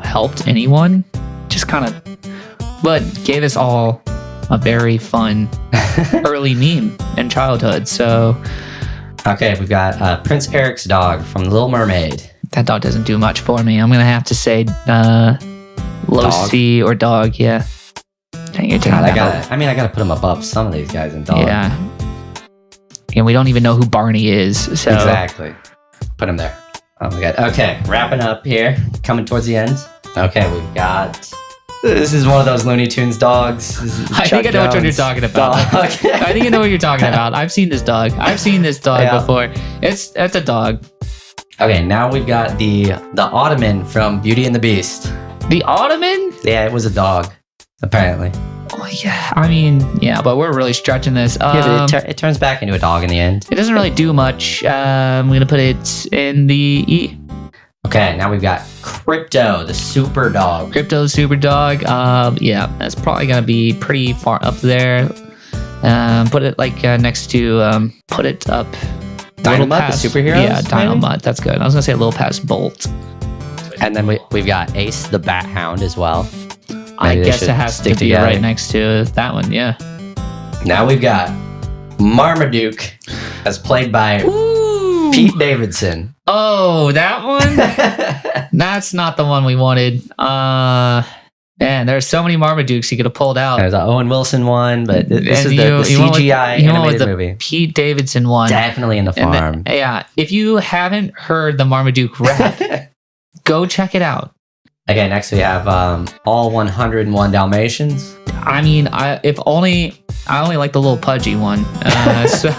helped anyone. Just kind of, but gave us all a very fun early meme in childhood. So, okay, we've got Prince Eric's dog from The Little Mermaid. That dog doesn't do much for me. I'm gonna have to say low Dog? C or dog. Yeah. Dang, you're taking God, that out. I gotta put him above some of these guys in dog. Yeah. And we don't even know who Barney is. So Exactly. Put him there. Oh my god. Okay, wrapping up here. Coming towards the end. Okay, we've got... This is one of those Looney Tunes dogs. I think I know which one you're talking about. I think I know what you're talking about. I've seen this dog. Before. It's a dog. Okay, now we've got the Ottoman from Beauty and the Beast. The Ottoman? Yeah, it was a dog, apparently. Oh, yeah, I mean, yeah, but we're really stretching this. Yeah, but it turns back into a dog in the end. It doesn't really do much. I'm gonna put it in the E. Okay, now we've got Crypto, the super dog. Crypto super dog. Yeah, that's probably gonna be pretty far up there. Put it like next to put it up. Dynamite, the superhero. Yeah, Dynamite. That's good. I was gonna say a little past Bolt. And then we've got Ace, the Bat Hound, as well. I Maybe they guess should it has stick to be together. right next to that one. Yeah. Now we've got Marmaduke, as played by Pete Davidson. Oh, that one. That's not the one we wanted. Man, there's so many Marmadukes you could have pulled out. There's an Owen Wilson one, but this And is the you went with- CGI you went with animated the movie. Pete Davidson one. Definitely in the And farm. yeah, if you haven't heard the Marmaduke rap, go check it out. Okay, next we have All 101 Dalmatians. I mean, I only like the little pudgy one. So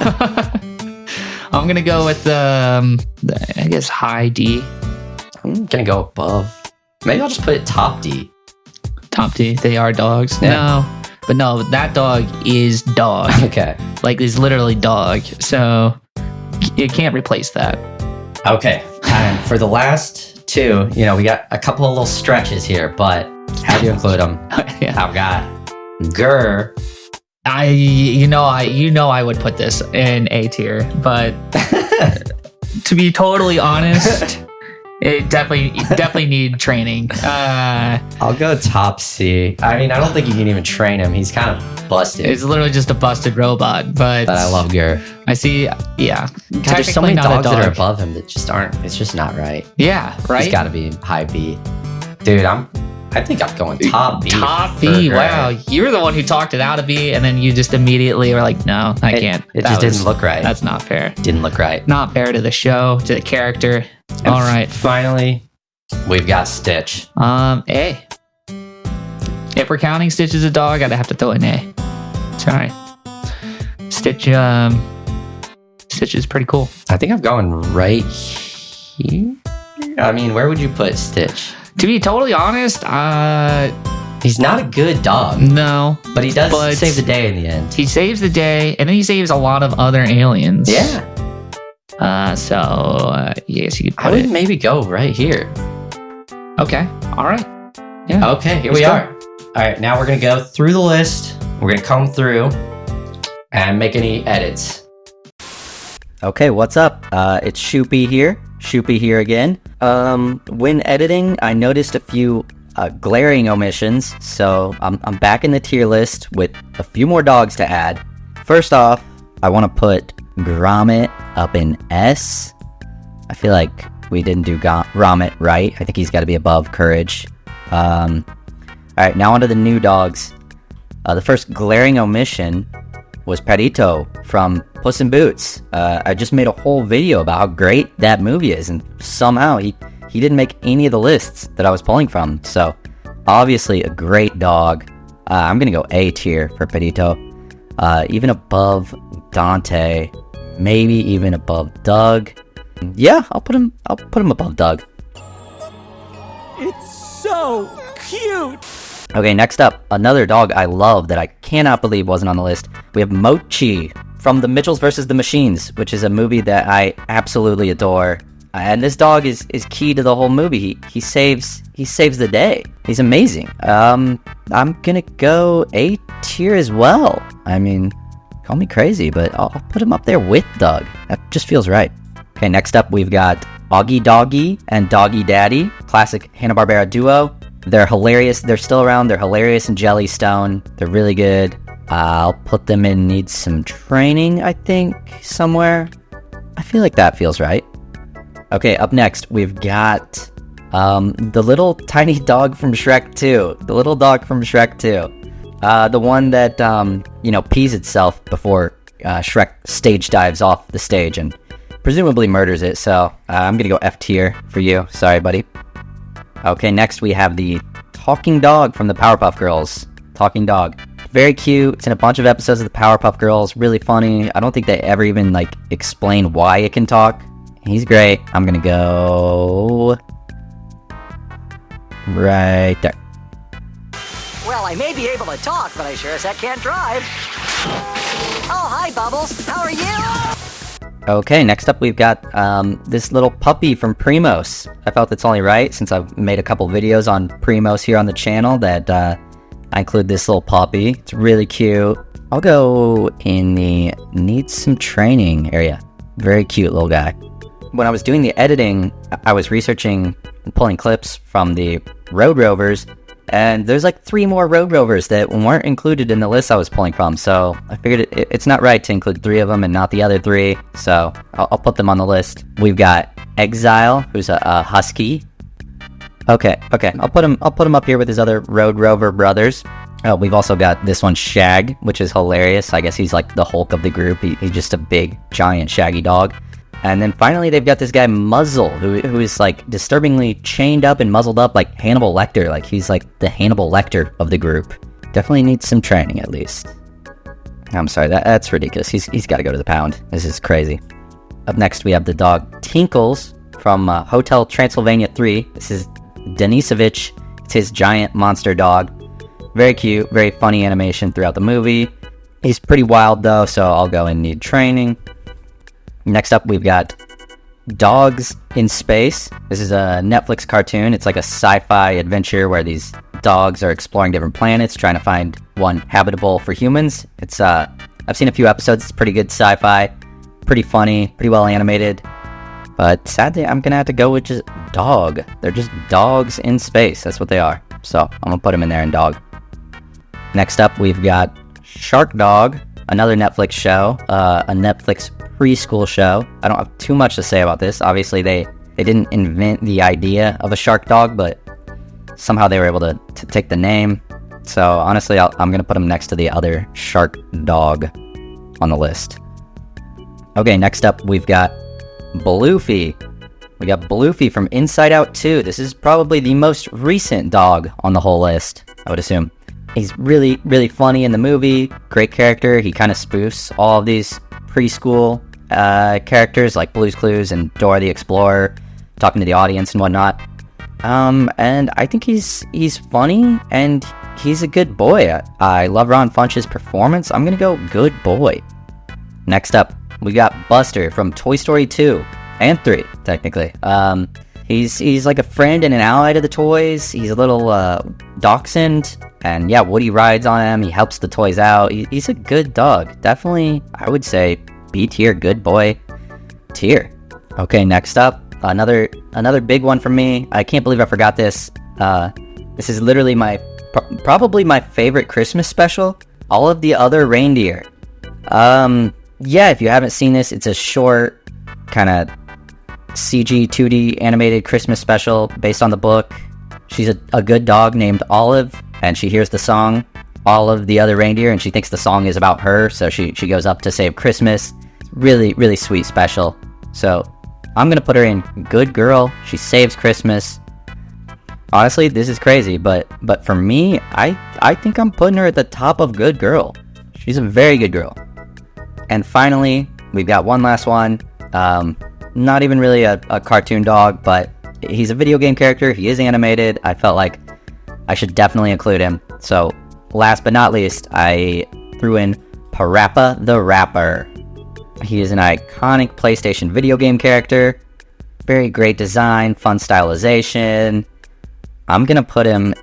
I'm gonna go with I guess high D. I'm gonna go above. Maybe I'll just put it top D. Top D. They are dogs. Yeah. No, that dog is dog. Okay. Like, is literally dog. So you can't replace that. Okay. And for the last two, we got a couple of little stretches here, but how do you include them? Yeah. I've got Grr. I would put this in A tier, but to be totally honest, it definitely need training. I'll go top C. I mean, I don't think you can even train him. He's kind of busted. It's literally just a busted robot, but I love Grr. I see. Yeah, God, there's so many not a dogs that are dog. above him that just aren't. It's just not right. Yeah, right. He's got to be high B. Dude, I think I'm going top B. Top for B. Grr. Wow, you're the one who talked it out of B, and then you just immediately were like, "No, I can't." It That just didn't look right. That's not fair. Didn't look right. Not fair to the show, to the character. And All right. Finally, we've got Stitch. A. If we're counting Stitch as a dog, I'd have to throw an A. Sorry. Stitch. Stitch is pretty cool. I think I'm going right here. I mean, where would you put Stitch? To be totally honest, He's not a good dog, no. but he does But- save the day in the end. He saves the day, and then he saves a lot of other aliens. Yeah. So yes, you could I put would it. maybe go right here. Okay. All right. Yeah. Okay, here Let's we go. are. All right, now we're going to go through the list. We're going to comb through and make any edits. Okay, what's up? It's Shoopy here. Shoopy here again. When editing, I noticed a few glaring omissions, so I'm back in the tier list with a few more dogs to add. First off, I want to put Gromit up in S. I feel like we didn't do Gromit right. I think he's got to be above Courage. Alright, now onto the new dogs. The first glaring omission was Perito from Puss in Boots. I just made a whole video about how great that movie is, and somehow he didn't make any of the lists that I was pulling from. So, obviously a great dog. I'm gonna go A tier for Perito. Even above Dante, maybe even above Doug. Yeah, I'll put him above Doug. It's so cute! Okay, next up, another dog I love that I cannot believe wasn't on the list. We have Mochi from The Mitchells vs. the Machines, which is a movie that I absolutely adore. And this dog is key to the whole movie. He saves the day. He's amazing. I'm gonna go A tier as well. I mean, call me crazy, but I'll put him up there with Doug. That just feels right. Okay, next up we've got Augie Doggy and Doggy Daddy, classic Hanna-Barbera duo. They're hilarious. They're still around. They're hilarious in Jellystone. They're really good. I'll put them in Needs Some Training, I think, somewhere. I feel like that feels right. Okay, up next, we've got the little tiny dog from Shrek 2. The little dog from Shrek 2. The one that, pees itself before Shrek stage dives off the stage and presumably murders it. So I'm going to go F tier for you. Sorry, buddy. Okay, next we have the talking dog from the Powerpuff Girls. Talking dog. Very cute. It's in a bunch of episodes of the Powerpuff Girls. Really funny. I don't think they ever even, explain why it can talk. He's great. I'm gonna go right there. Well, I may be able to talk, but I sure as heck can't drive. Oh, hi, Bubbles. How are you? Okay, next up we've got this little puppy from Primos. I felt it's only right, since I've made a couple videos on Primos here on the channel, that I include this little puppy. It's really cute. I'll go in the needs some training area. Very cute little guy. When I was doing the editing, I was researching and pulling clips from the Road Rovers, and there's like 3 more Road Rovers that weren't included in the list I was pulling from, so I figured it's not right to include 3 of them and not the other 3, so I'll put them on the list. We've got Exile, who's a husky. Okay, I'll put him up here with his other Road Rover brothers. We've also got this one, Shag, which is hilarious. I guess he's like the Hulk of the group. He's just a big, giant, shaggy dog. And then finally, they've got this guy, Muzzle, who is like disturbingly chained up and muzzled up like Hannibal Lecter. Like he's like the Hannibal Lecter of the group. Definitely needs some training, at least. I'm sorry, that's ridiculous. He's got to go to the pound. This is crazy. Up next, we have the dog Tinkles from Hotel Transylvania 3. This is Denisovich. It's his giant monster dog. Very cute, very funny animation throughout the movie. He's pretty wild though, so I'll go and need training. Next up, we've got Dogs in Space. This is a Netflix cartoon. It's like a sci-fi adventure where these dogs are exploring different planets, trying to find one habitable for humans. It's I've seen a few episodes. It's pretty good sci-fi, pretty funny, pretty well animated. But sadly, I'm gonna have to go with just dog. They're just dogs in space. That's what they are. So I'm gonna put them in there in dog. Next up, we've got Shark Dog, another Netflix show, a Netflix preschool show. I don't have too much to say about this. Obviously, they didn't invent the idea of a shark dog, but somehow they were able to take the name. So honestly, I'm going to put them next to the other Shark Dog on the list. Okay, next up, we've got Bluefy. We got Bluefy from Inside Out 2. This is probably the most recent dog on the whole list, I would assume. He's really, really funny in the movie. Great character. He kind of spoofs all of these preschool characters like Blue's Clues and Dora the Explorer, talking to the audience and whatnot. And I think he's funny and he's a good boy. I love Ron Funch's performance. I'm gonna go good boy. Next up, we got Buster from Toy Story 2 and 3, technically. He's like a friend and an ally to the toys. He's a little dachshund, and yeah, Woody rides on him. He helps the toys out. He's a good dog. Definitely, I would say B tier, good boy tier. Okay, next up, another big one from me. I can't believe I forgot this. This is literally probably my favorite Christmas special. All of the Other Reindeer. Yeah, if you haven't seen this, it's a short kind of CG 2D animated Christmas special based on the book. She's a good dog named Olive, and she hears the song All of the Other Reindeer, and she thinks the song is about her, so she goes up to save Christmas. Really, really sweet special. So I'm gonna put her in good girl. She saves Christmas. Honestly, this is crazy, but for me, I think I'm putting her at the top of good girl. She's a very good girl. And finally, we've got one last one. Not even really a cartoon dog, but he's a video game character. He is animated. I felt like I should definitely include him. So last but not least, I threw in Parappa the Rapper. He is an iconic PlayStation video game character. Very great design, fun stylization. I'm gonna put him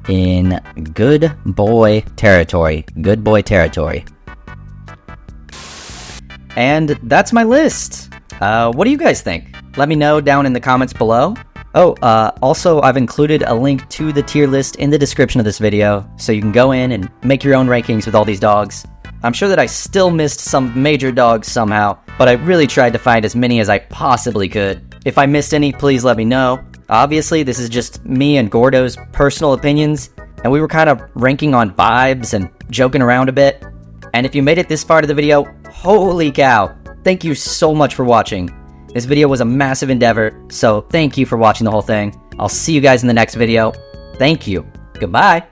in good boy territory. Good boy territory. And that's my list. What do you guys think? Let me know down in the comments below. Oh, also, I've included a link to the tier list in the description of this video, so you can go in and make your own rankings with all these dogs. I'm sure that I still missed some major dogs somehow, but I really tried to find as many as I possibly could. If I missed any, please let me know. Obviously, this is just me and Gordo's personal opinions, and we were kind of ranking on vibes and joking around a bit. And if you made it this far to the video, holy cow, thank you so much for watching. This video was a massive endeavor, so thank you for watching the whole thing. I'll see you guys in the next video. Thank you. Goodbye.